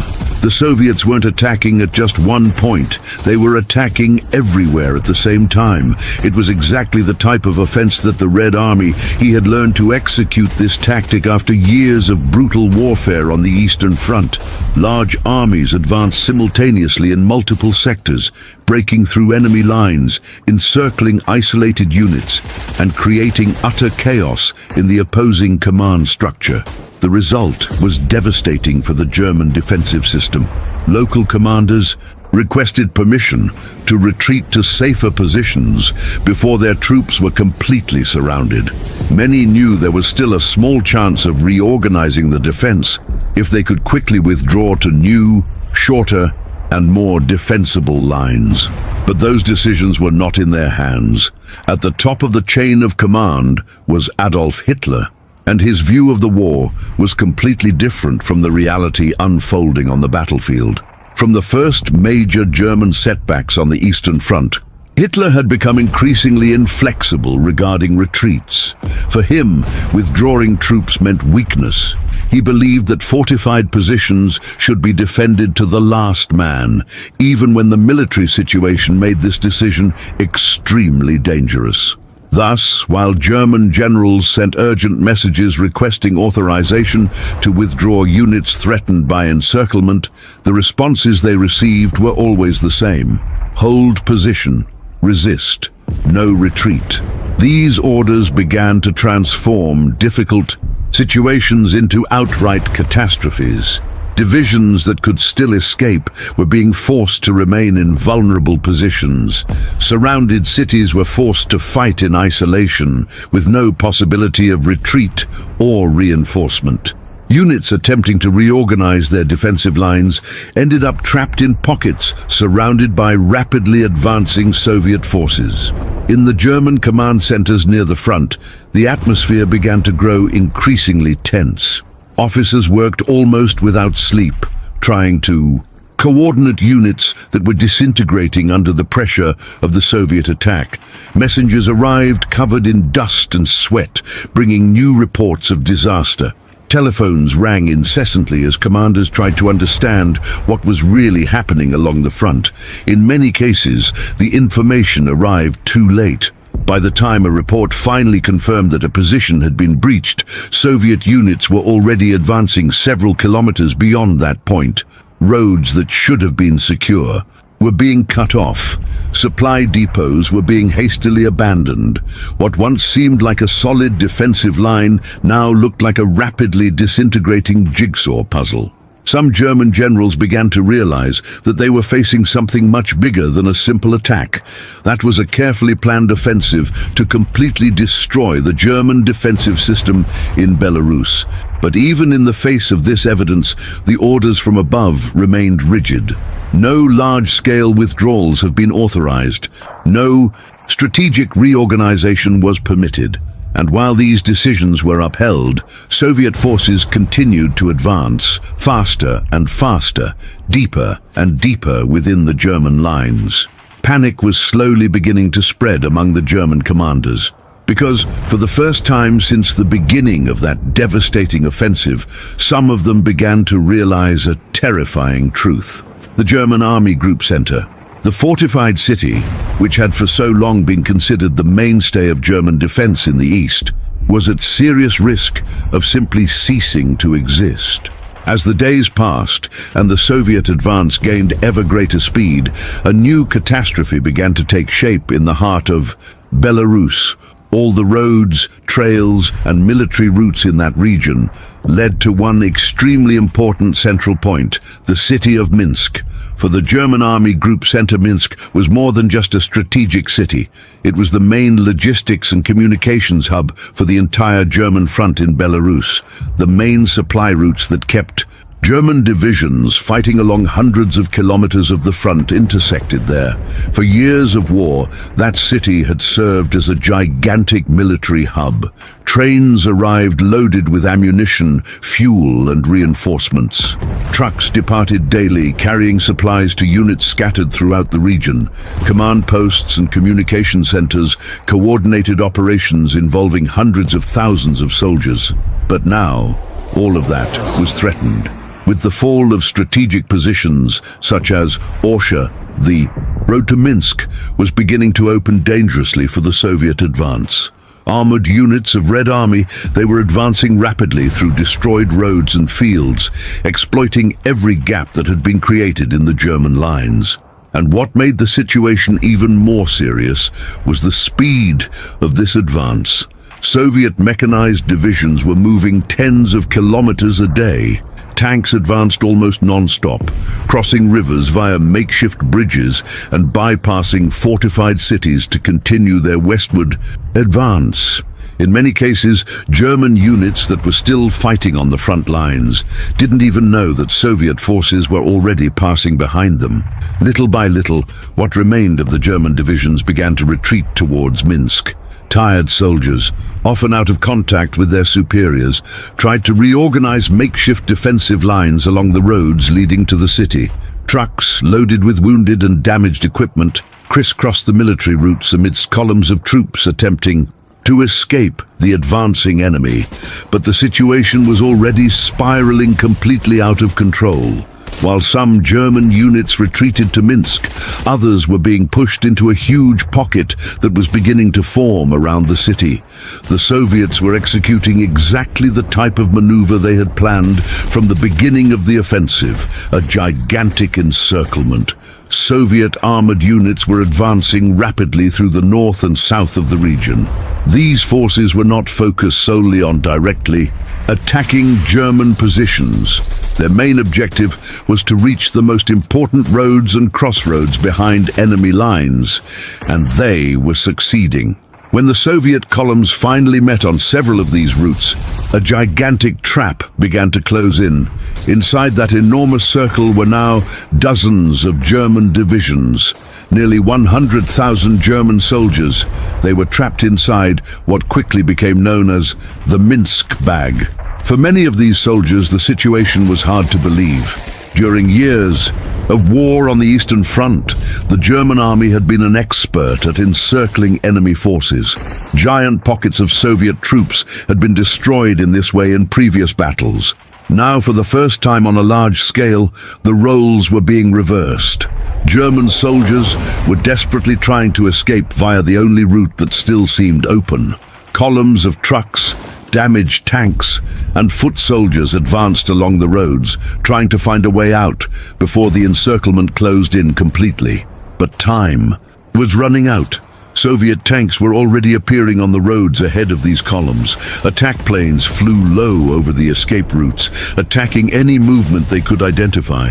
The Soviets weren't attacking at just one point. They were attacking everywhere at the same time. It was exactly the type of offense that the Red Army had learned to execute this tactic after years of brutal warfare on the Eastern Front. Large armies advanced simultaneously in multiple sectors, breaking through enemy lines, encircling isolated units, and creating utter chaos in the opposing command structure. The result was devastating for the German defensive system. Local commanders requested permission to retreat to safer positions before their troops were completely surrounded. Many knew there was still a small chance of reorganizing the defense if they could quickly withdraw to new, shorter, and more defensible lines. But those decisions were not in their hands. At the top of the chain of command was Adolf Hitler, and his view of the war was completely different from the reality unfolding on the battlefield. From the first major German setbacks on the Eastern Front, Hitler had become increasingly inflexible regarding retreats. For him, withdrawing troops meant weakness. He believed that fortified positions should be defended to the last man, even when the military situation made this decision extremely dangerous. Thus, while German generals sent urgent messages requesting authorization to withdraw units threatened by encirclement, the responses they received were always the same: hold position, resist, no retreat. These orders began to transform difficult situations into outright catastrophes. Divisions that could still escape were being forced to remain in vulnerable positions. Surrounded cities were forced to fight in isolation, with no possibility of retreat or reinforcement. Units attempting to reorganize their defensive lines ended up trapped in pockets surrounded by rapidly advancing Soviet forces. In the German command centers near the front, the atmosphere began to grow increasingly tense. Officers worked almost without sleep, trying to coordinate units that were disintegrating under the pressure of the Soviet attack. Messengers arrived covered in dust and sweat, bringing new reports of disaster. Telephones rang incessantly as commanders tried to understand what was really happening along the front. In many cases, the information arrived too late. By the time a report finally confirmed that a position had been breached, Soviet units were already advancing several kilometers beyond that point. Roads that should have been secure were being cut off. Supply depots were being hastily abandoned. What once seemed like a solid defensive line now looked like a rapidly disintegrating jigsaw puzzle. Some German generals began to realize that they were facing something much bigger than a simple attack. That was a carefully planned offensive to completely destroy the German defensive system in Belarus. But even in the face of this evidence, the orders from above remained rigid. No large-scale withdrawals have been authorized. No strategic reorganization was permitted. And while these decisions were upheld, Soviet forces continued to advance, faster and faster, deeper and deeper within the German lines. Panic was slowly beginning to spread among the German commanders, because for the first time since the beginning of that devastating offensive, some of them began to realize a terrifying truth. The German Army Group Center, the fortified city, which had for so long been considered the mainstay of German defense in the east, was at serious risk of simply ceasing to exist. As the days passed and the Soviet advance gained ever greater speed, a new catastrophe began to take shape in the heart of Belarus. All the roads, trails, and military routes in that region led to one extremely important central point, the city of Minsk. For the German Army Group Center, Minsk was more than just a strategic city. It was the main logistics and communications hub for the entire German front in Belarus, the main supply routes that kept German divisions fighting along hundreds of kilometers of the front intersected there. For years of war, that city had served as a gigantic military hub. Trains arrived loaded with ammunition, fuel, and reinforcements. Trucks departed daily, carrying supplies to units scattered throughout the region. Command posts and communication centers coordinated operations involving hundreds of thousands of soldiers. But now, all of that was threatened. With the fall of strategic positions such as Orsha, the road to Minsk was beginning to open dangerously for the Soviet advance. Armored units of Red Army, they were advancing rapidly through destroyed roads and fields, exploiting every gap that had been created in the German lines. And what made the situation even more serious was the speed of this advance. Soviet mechanized divisions were moving tens of kilometers a day. Tanks advanced almost non-stop, crossing rivers via makeshift bridges and bypassing fortified cities to continue their westward advance. In many cases, German units that were still fighting on the front lines didn't even know that Soviet forces were already passing behind them. Little by little, what remained of the German divisions began to retreat towards Minsk. Tired soldiers, often out of contact with their superiors, tried to reorganize makeshift defensive lines along the roads leading to the city. Trucks, loaded with wounded and damaged equipment, crisscrossed the military routes amidst columns of troops attempting to escape the advancing enemy. But the situation was already spiraling completely out of control. While some German units retreated to Minsk, others were being pushed into a huge pocket that was beginning to form around the city. The Soviets were executing exactly the type of maneuver they had planned from the beginning of the offensive, a gigantic encirclement. Soviet armored units were advancing rapidly through the north and south of the region. These forces were not focused solely on directly attacking German positions. Their main objective was to reach the most important roads and crossroads behind enemy lines, and they were succeeding. When the Soviet columns finally met on several of these routes, a gigantic trap began to close in. Inside that enormous circle were now dozens of German divisions. Nearly 100,000 German soldiers. They were trapped inside what quickly became known as the Minsk bag. For many of these soldiers, the situation was hard to believe. During years of war on the Eastern Front, the German army had been an expert at encircling enemy forces. Giant pockets of Soviet troops had been destroyed in this way in previous battles. Now, for the first time on a large scale, the roles were being reversed. German soldiers were desperately trying to escape via the only route that still seemed open. Columns of trucks, damaged tanks, and foot soldiers advanced along the roads, trying to find a way out before the encirclement closed in completely. But time was running out. Soviet tanks were already appearing on the roads ahead of these columns. Attack planes flew low over the escape routes, attacking any movement they could identify.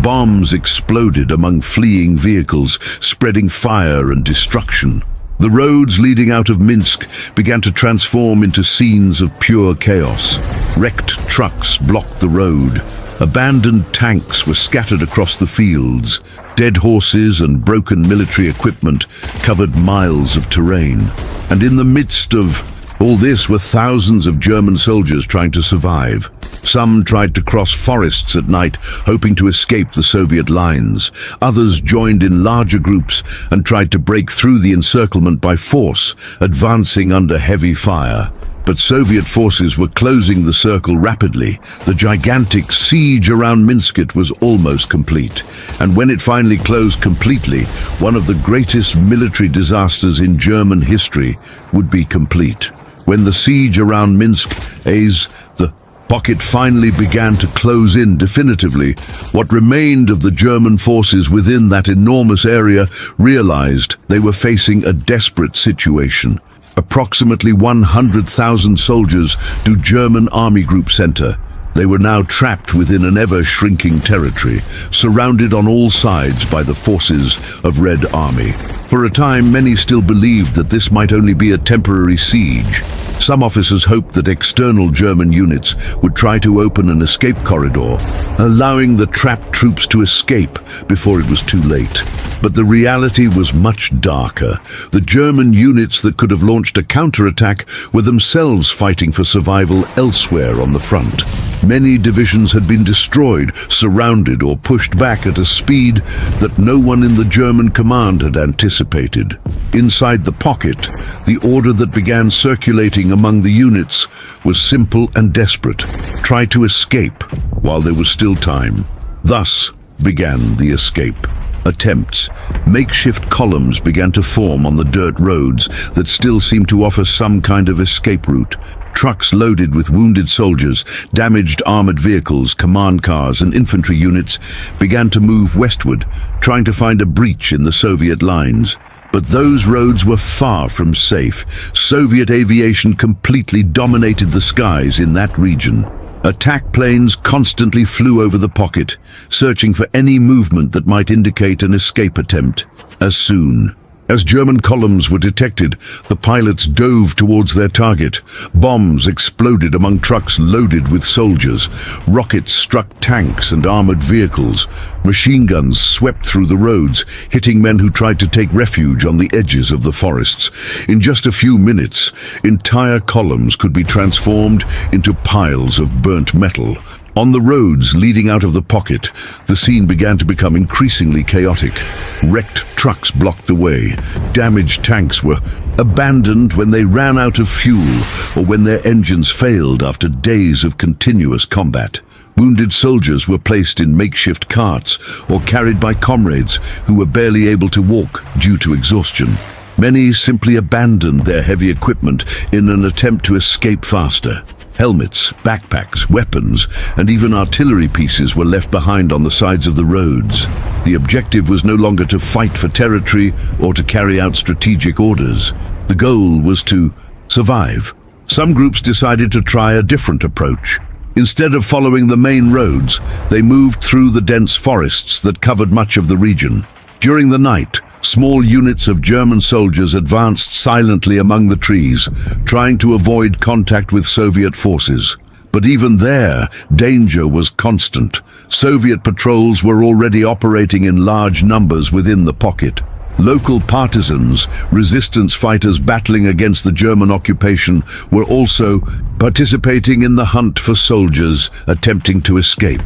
Bombs exploded among fleeing vehicles, spreading fire and destruction. The roads leading out of Minsk began to transform into scenes of pure chaos. Wrecked trucks blocked the road. Abandoned tanks were scattered across the fields. Dead horses and broken military equipment covered miles of terrain. And in the midst of all this were thousands of German soldiers trying to survive. Some tried to cross forests at night, hoping to escape the Soviet lines. Others joined in larger groups and tried to break through the encirclement by force, advancing under heavy fire. But Soviet forces were closing the circle rapidly. The gigantic siege around Minsk was almost complete. And when it finally closed completely, one of the greatest military disasters in German history would be complete. When the siege around Minsk, the pocket finally began to close in definitively, what remained of the German forces within that enormous area realized they were facing a desperate situation. Approximately 100,000 soldiers to German Army Group Center. They were now trapped within an ever-shrinking territory, surrounded on all sides by the forces of Red Army. For a time, many still believed that this might only be a temporary siege. Some officers hoped that external German units would try to open an escape corridor, allowing the trapped troops to escape before it was too late. But the reality was much darker. The German units that could have launched a counterattack were themselves fighting for survival elsewhere on the front. Many divisions had been destroyed, surrounded, or pushed back at a speed that no one in the German command had anticipated. Inside the pocket, the order that began circulating among the units was simple and desperate. Try to escape while there was still time. Thus began the escape attempts. Makeshift columns began to form on the dirt roads that still seemed to offer some kind of escape route. Trucks loaded with wounded soldiers, damaged armored vehicles, command cars, and infantry units began to move westward, trying to find a breach in the Soviet lines. But those roads were far from safe. Soviet aviation completely dominated the skies in that region. Attack planes constantly flew over the pocket, searching for any movement that might indicate an escape attempt. As German columns were detected, the pilots dove towards their target. Bombs exploded among trucks loaded with soldiers. Rockets struck tanks and armored vehicles. Machine guns swept through the roads, hitting men who tried to take refuge on the edges of the forests. In just a few minutes, entire columns could be transformed into piles of burnt metal. On the roads leading out of the pocket, the scene began to become increasingly chaotic. Wrecked trucks blocked the way. Damaged tanks were abandoned when they ran out of fuel or when their engines failed after days of continuous combat. Wounded soldiers were placed in makeshift carts or carried by comrades who were barely able to walk due to exhaustion. Many simply abandoned their heavy equipment in an attempt to escape faster. Helmets, backpacks, weapons, and even artillery pieces were left behind on the sides of the roads. The objective was no longer to fight for territory or to carry out strategic orders. The goal was to survive. Some groups decided to try a different approach. Instead of following the main roads, they moved through the dense forests that covered much of the region. During the night, small units of German soldiers advanced silently among the trees, trying to avoid contact with Soviet forces. But even there, danger was constant. Soviet patrols were already operating in large numbers within the pocket. Local partisans, resistance fighters battling against the German occupation, were also participating in the hunt for soldiers attempting to escape.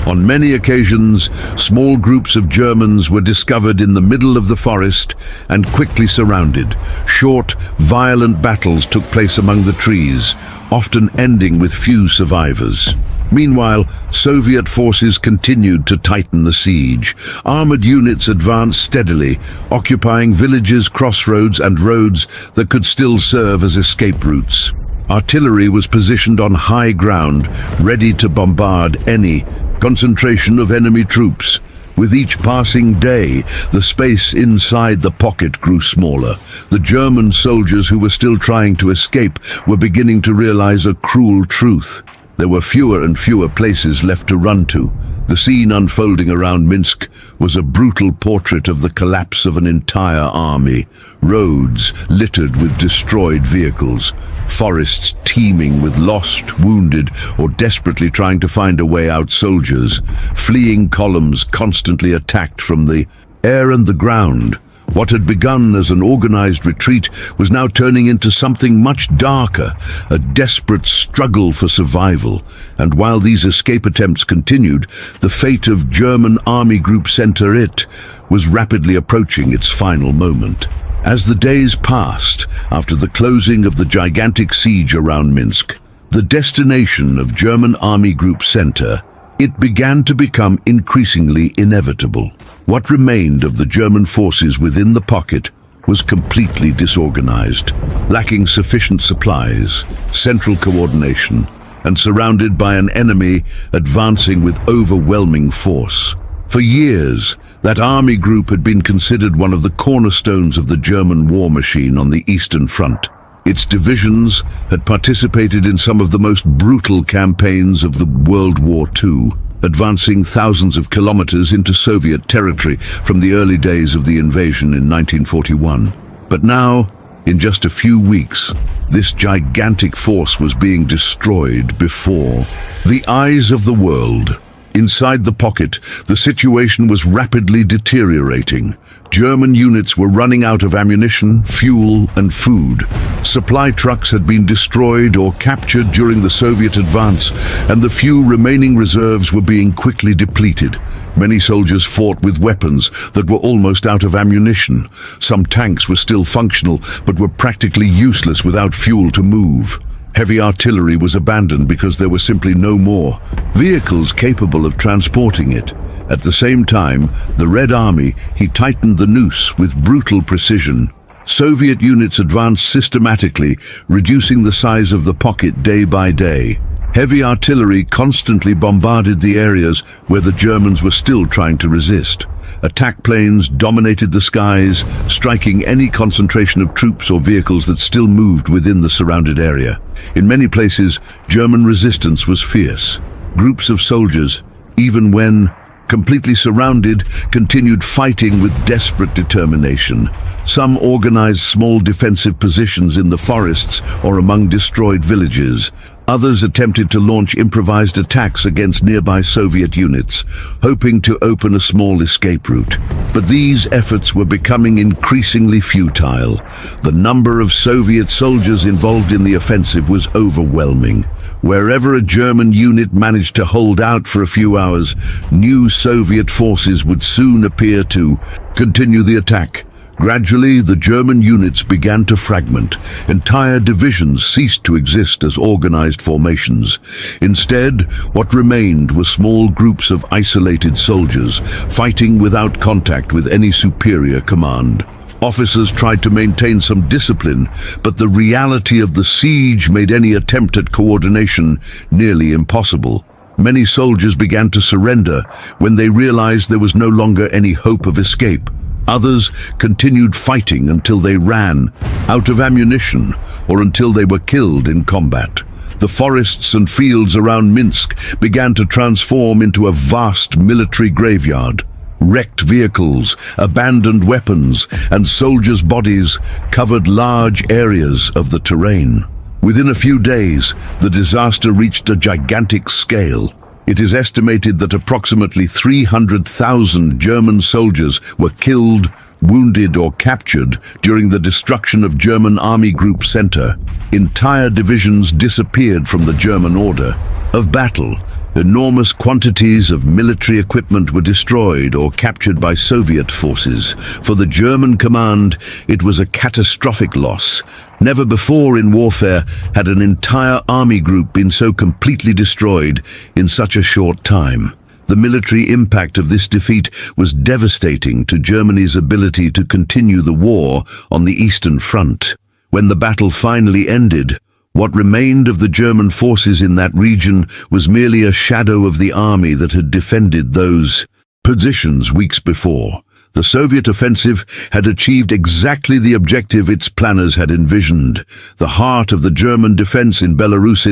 On many occasions, small groups of Germans were discovered in the middle of the forest and quickly surrounded. Short, violent battles took place among the trees, often ending with few survivors. Meanwhile, Soviet forces continued to tighten the siege. Armored units advanced steadily, occupying villages, crossroads, and roads that could still serve as escape routes. Artillery was positioned on high ground, ready to bombard any concentration of enemy troops. With each passing day, the space inside the pocket grew smaller. The German soldiers who were still trying to escape were beginning to realize a cruel truth. There were fewer and fewer places left to run to. The scene unfolding around Minsk was a brutal portrait of the collapse of an entire army. Roads littered with destroyed vehicles, forests teeming with lost, wounded, or desperately trying to find a way out soldiers, fleeing columns constantly attacked from the air and the ground. What had begun as an organized retreat was now turning into something much darker, a desperate struggle for survival. And while these escape attempts continued, the fate of German Army Group Center IT was rapidly approaching its final moment. As the days passed, after the closing of the gigantic siege around Minsk, the destination of German Army Group Center, it began to become increasingly inevitable. What remained of the German forces within the pocket was completely disorganized, lacking sufficient supplies, central coordination, and surrounded by an enemy advancing with overwhelming force. For years, that army group had been considered one of the cornerstones of the German war machine on the Eastern Front. Its divisions had participated in some of the most brutal campaigns of the World War II, advancing thousands of kilometers into Soviet territory from the early days of the invasion in 1941. But now, in just a few weeks, this gigantic force was being destroyed before the eyes of the world. Inside the pocket, the situation was rapidly deteriorating. German units were running out of ammunition, fuel, and food. Supply trucks had been destroyed or captured during the Soviet advance, and the few remaining reserves were being quickly depleted. Many soldiers fought with weapons that were almost out of ammunition. Some tanks were still functional, but were practically useless without fuel to move. Heavy artillery was abandoned because there were simply no more vehicles capable of transporting it. At the same time, the Red Army, he tightened the noose with brutal precision. Soviet units advanced systematically, reducing the size of the pocket day by day. Heavy artillery constantly bombarded the areas where the Germans were still trying to resist. Attack planes dominated the skies, striking any concentration of troops or vehicles that still moved within the surrounded area. In many places, German resistance was fierce. Groups of soldiers, even when completely surrounded, continued fighting with desperate determination. Some organized small defensive positions in the forests or among destroyed villages. Others attempted to launch improvised attacks against nearby Soviet units, hoping to open a small escape route. But these efforts were becoming increasingly futile. The number of Soviet soldiers involved in the offensive was overwhelming. Wherever a German unit managed to hold out for a few hours, new Soviet forces would soon appear to continue the attack. Gradually, the German units began to fragment. Entire divisions ceased to exist as organized formations. Instead, what remained were small groups of isolated soldiers, fighting without contact with any superior command. Officers tried to maintain some discipline, but the reality of the siege made any attempt at coordination nearly impossible. Many soldiers began to surrender when they realized there was no longer any hope of escape. Others continued fighting until they ran out of ammunition or until they were killed in combat. The forests and fields around Minsk began to transform into a vast military graveyard. Wrecked vehicles, abandoned weapons, and soldiers' bodies covered large areas of the terrain. Within a few days, the disaster reached a gigantic scale. It is estimated that approximately 300,000 German soldiers were killed, wounded, or captured during the destruction of German Army Group Center. Entire divisions disappeared from the German order of battle. Enormous quantities of military equipment were destroyed or captured by Soviet forces. For the German command, it was a catastrophic loss. Never before in warfare had an entire army group been so completely destroyed in such a short time. The military impact of this defeat was devastating to Germany's ability to continue the war on the Eastern Front. When the battle finally ended, what remained of the German forces in that region was merely a shadow of the army that had defended those positions weeks before. The Soviet offensive had achieved exactly the objective its planners had envisioned. The heart of the German defense in Belarus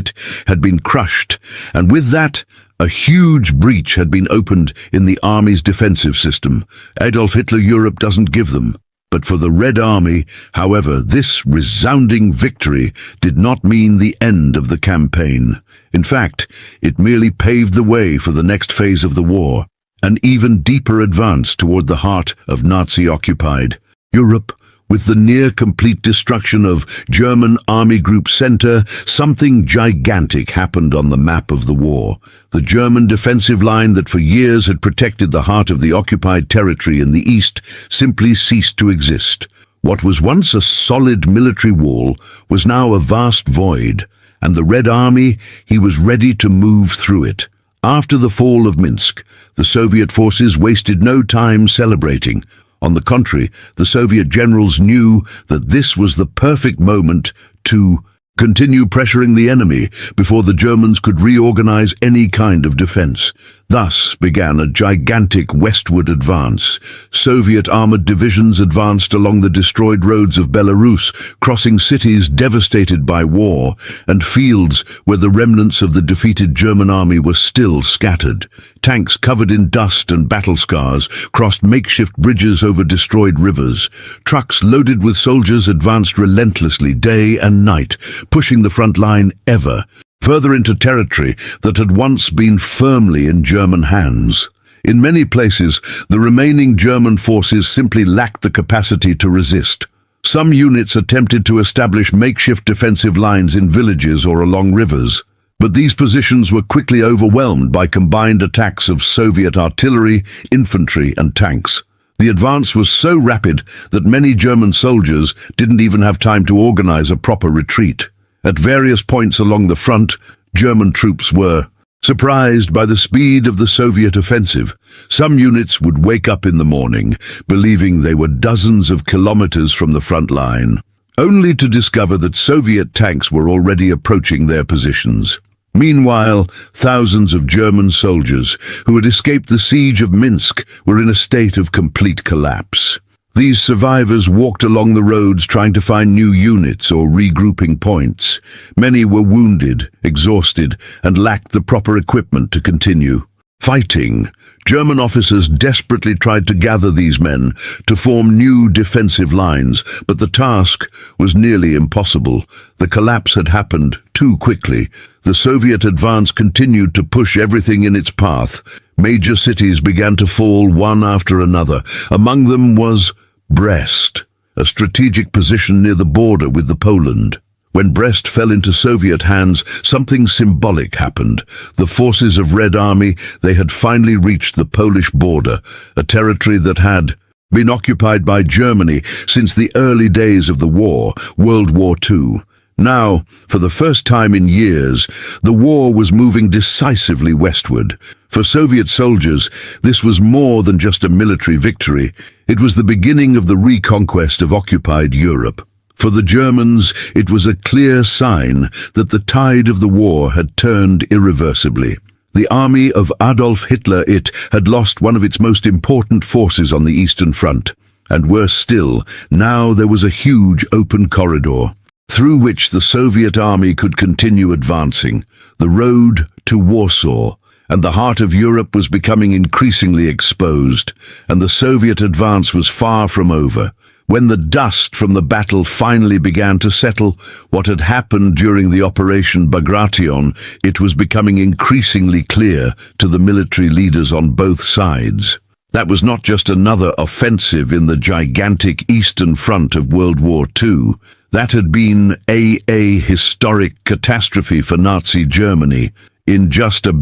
had been crushed, and with that, a huge breach had been opened in the army's defensive system. Adolf Hitler Europe doesn't give them. But for the Red Army, however, this resounding victory did not mean the end of the campaign. In fact, it merely paved the way for the next phase of the war, an even deeper advance toward the heart of Nazi-occupied Europe. With the near-complete destruction of German Army Group Center, something gigantic happened on the map of the war. The German defensive line that for years had protected the heart of the occupied territory in the east simply ceased to exist. What was once a solid military wall was now a vast void, and the Red Army, he was ready to move through it. After the fall of Minsk, the Soviet forces wasted no time celebrating. On the contrary, the Soviet generals knew that this was the perfect moment to continue pressuring the enemy before the Germans could reorganize any kind of defense. Thus began a gigantic westward advance. Soviet armored divisions advanced along the destroyed roads of Belarus, crossing cities devastated by war, and fields where the remnants of the defeated German army were still scattered. Tanks covered in dust and battle scars crossed makeshift bridges over destroyed rivers. Trucks loaded with soldiers advanced relentlessly day and night, pushing the front line ever further into territory that had once been firmly in German hands. In many places, the remaining German forces simply lacked the capacity to resist. Some units attempted to establish makeshift defensive lines in villages or along rivers, but these positions were quickly overwhelmed by combined attacks of Soviet artillery, infantry, and tanks. The advance was so rapid that many German soldiers didn't even have time to organize a proper retreat. At various points along the front, German troops were surprised by the speed of the Soviet offensive. Some units would wake up in the morning, believing they were dozens of kilometers from the front line, only to discover that Soviet tanks were already approaching their positions. Meanwhile, thousands of German soldiers who had escaped the siege of Minsk were in a state of complete collapse. These survivors walked along the roads trying to find new units or regrouping points. Many were wounded, exhausted, and lacked the proper equipment to continue fighting. German officers desperately tried to gather these men to form new defensive lines, but the task was nearly impossible. The collapse had happened too quickly. The Soviet advance continued to push everything in its path. Major cities began to fall one after another. Among them was Brest, a strategic position near the border with Poland. When Brest fell into Soviet hands, something symbolic happened. The forces of Red Army, they had finally reached the Polish border, a territory that had been occupied by Germany since the early days of the war, World War II. Now, for the first time in years, the war was moving decisively westward. For Soviet soldiers, this was more than just a military victory. It was the beginning of the reconquest of occupied Europe. For the Germans, it was a clear sign that the tide of the war had turned irreversibly. The army of Adolf Hitler had lost one of its most important forces on the Eastern Front. And worse still, now there was a huge open corridor, through which the Soviet army could continue advancing. The road to Warsaw and the heart of Europe was becoming increasingly exposed, and the Soviet advance was far from over. When the dust from the battle finally began to settle, what had happened during the Operation Bagration, it was becoming increasingly clear to the military leaders on both sides. That was not just another offensive in the gigantic Eastern Front of World War II. That had been a historic catastrophe for Nazi Germany. In just a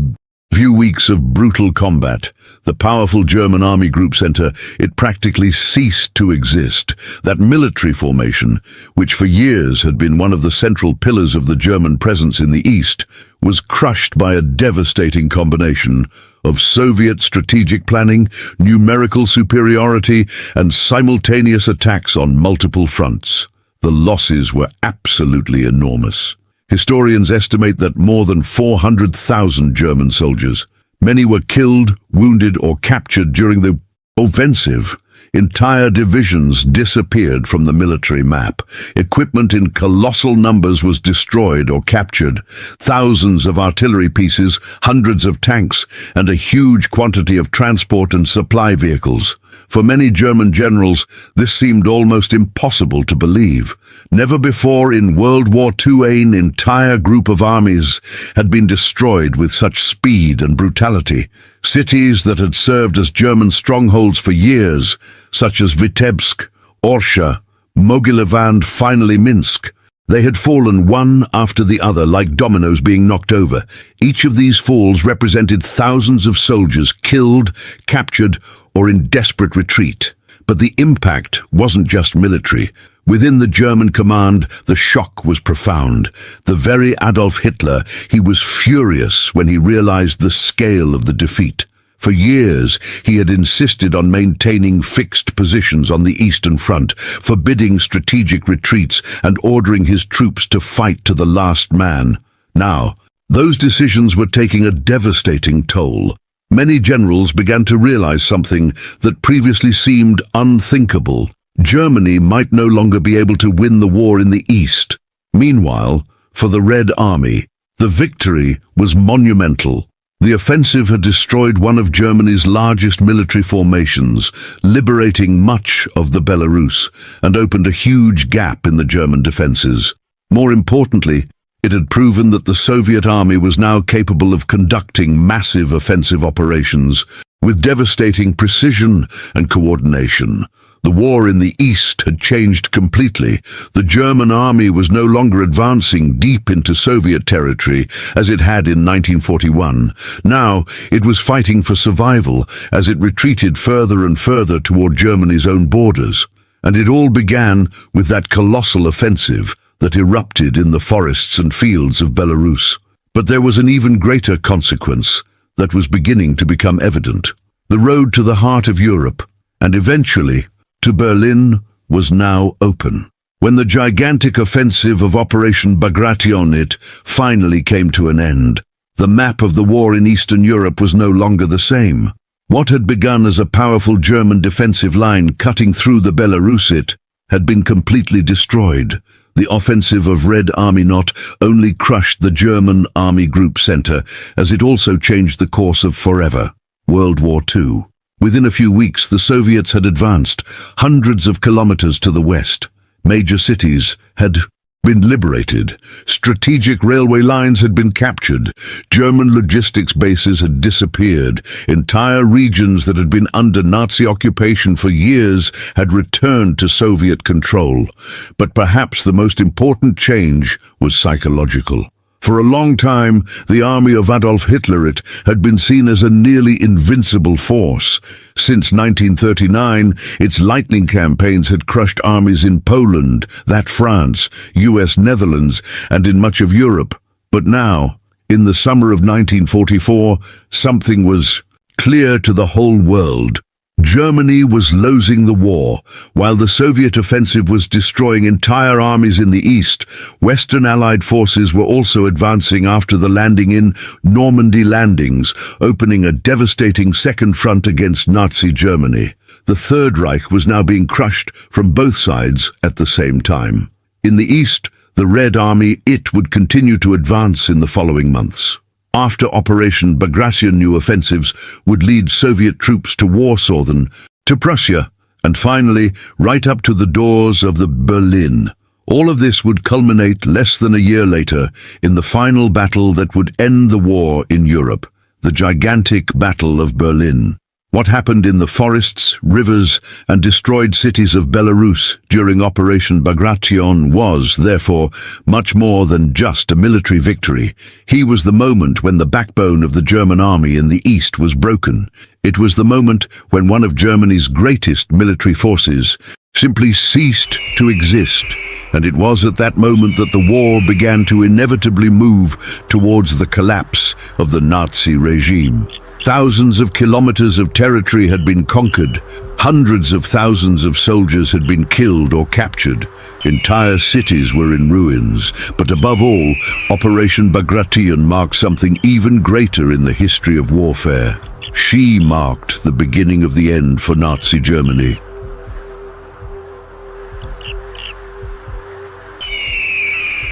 few weeks of brutal combat, the powerful German army group center, it practically ceased to exist. That military formation, which for years had been one of the central pillars of the German presence in the East, was crushed by a devastating combination of Soviet strategic planning, numerical superiority, and simultaneous attacks on multiple fronts. The losses were absolutely enormous. Historians estimate that more than 400,000 German soldiers, many were killed, wounded, or captured during the offensive. Entire divisions disappeared from the military map. Equipment in colossal numbers was destroyed or captured. Thousands of artillery pieces, hundreds of tanks, and a huge quantity of transport and supply vehicles. For many German generals, this seemed almost impossible to believe. Never before in World War II an entire group of armies had been destroyed with such speed and brutality. Cities that had served as German strongholds for years, such as Vitebsk, Orsha, Mogilev, and finally Minsk, they had fallen one after the other like dominoes being knocked over. Each of these falls represented thousands of soldiers killed, captured, or in desperate retreat. But the impact wasn't just military. Within the German command, the shock was profound. The very Adolf Hitler, he was furious when he realized the scale of the defeat. For years, he had insisted on maintaining fixed positions on the Eastern Front, forbidding strategic retreats and ordering his troops to fight to the last man. Now, those decisions were taking a devastating toll. Many generals began to realize something that previously seemed unthinkable. Germany might no longer be able to win the war in the East. Meanwhile, for the Red Army, the victory was monumental. The offensive had destroyed one of Germany's largest military formations, liberating much of the Belarus, and opened a huge gap in the German defenses. More importantly, it had proven that the Soviet army was now capable of conducting massive offensive operations with devastating precision and coordination. The war in the East had changed completely. The German army was no longer advancing deep into Soviet territory as it had in 1941. Now it was fighting for survival as it retreated further and further toward Germany's own borders. And it all began with that colossal offensive that erupted in the forests and fields of Belarus. But there was an even greater consequence that was beginning to become evident. The road to the heart of Europe, and eventually to Berlin, was now open. When the gigantic offensive of Operation Bagration finally came to an end, the map of the war in Eastern Europe was no longer the same. What had begun as a powerful German defensive line cutting through the Belarus had been completely destroyed. The offensive of Red Army not only crushed the German Army Group Center, as it also changed the course of forever. World War II. Within a few weeks, the Soviets had advanced hundreds of kilometers to the west. Major cities had been liberated. Strategic railway lines had been captured. German logistics bases had disappeared. Entire regions that had been under Nazi occupation for years had returned to Soviet control. But perhaps the most important change was psychological. For a long time, the army of Adolf Hitler had been seen as a nearly invincible force. Since 1939, its lightning campaigns had crushed armies in Poland, France, US Netherlands, and in much of Europe. But now, in the summer of 1944, something was clear to the whole world. Germany was losing the war. While the Soviet offensive was destroying entire armies in the east, Western Allied forces were also advancing after the landing in Normandy landings, opening a devastating second front against Nazi Germany. The Third Reich was now being crushed from both sides at the same time. In the east, the Red Army would continue to advance in the following months. After Operation Bagration, new offensives would lead Soviet troops to Warsaw, then to Prussia, and finally right up to the doors of the Berlin. All of this would culminate less than a year later in the final battle that would end the war in Europe, the gigantic Battle of Berlin. What happened in the forests, rivers, and destroyed cities of Belarus during Operation Bagration was, therefore, much more than just a military victory. He was the moment when the backbone of the German army in the east was broken. It was the moment when one of Germany's greatest military forces simply ceased to exist. And it was at that moment that the war began to inevitably move towards the collapse of the Nazi regime. Thousands of kilometers of territory had been conquered. Hundreds of thousands of soldiers had been killed or captured. Entire cities were in ruins. But above all, Operation Bagration marked something even greater in the history of warfare. She marked the beginning of the end for Nazi Germany.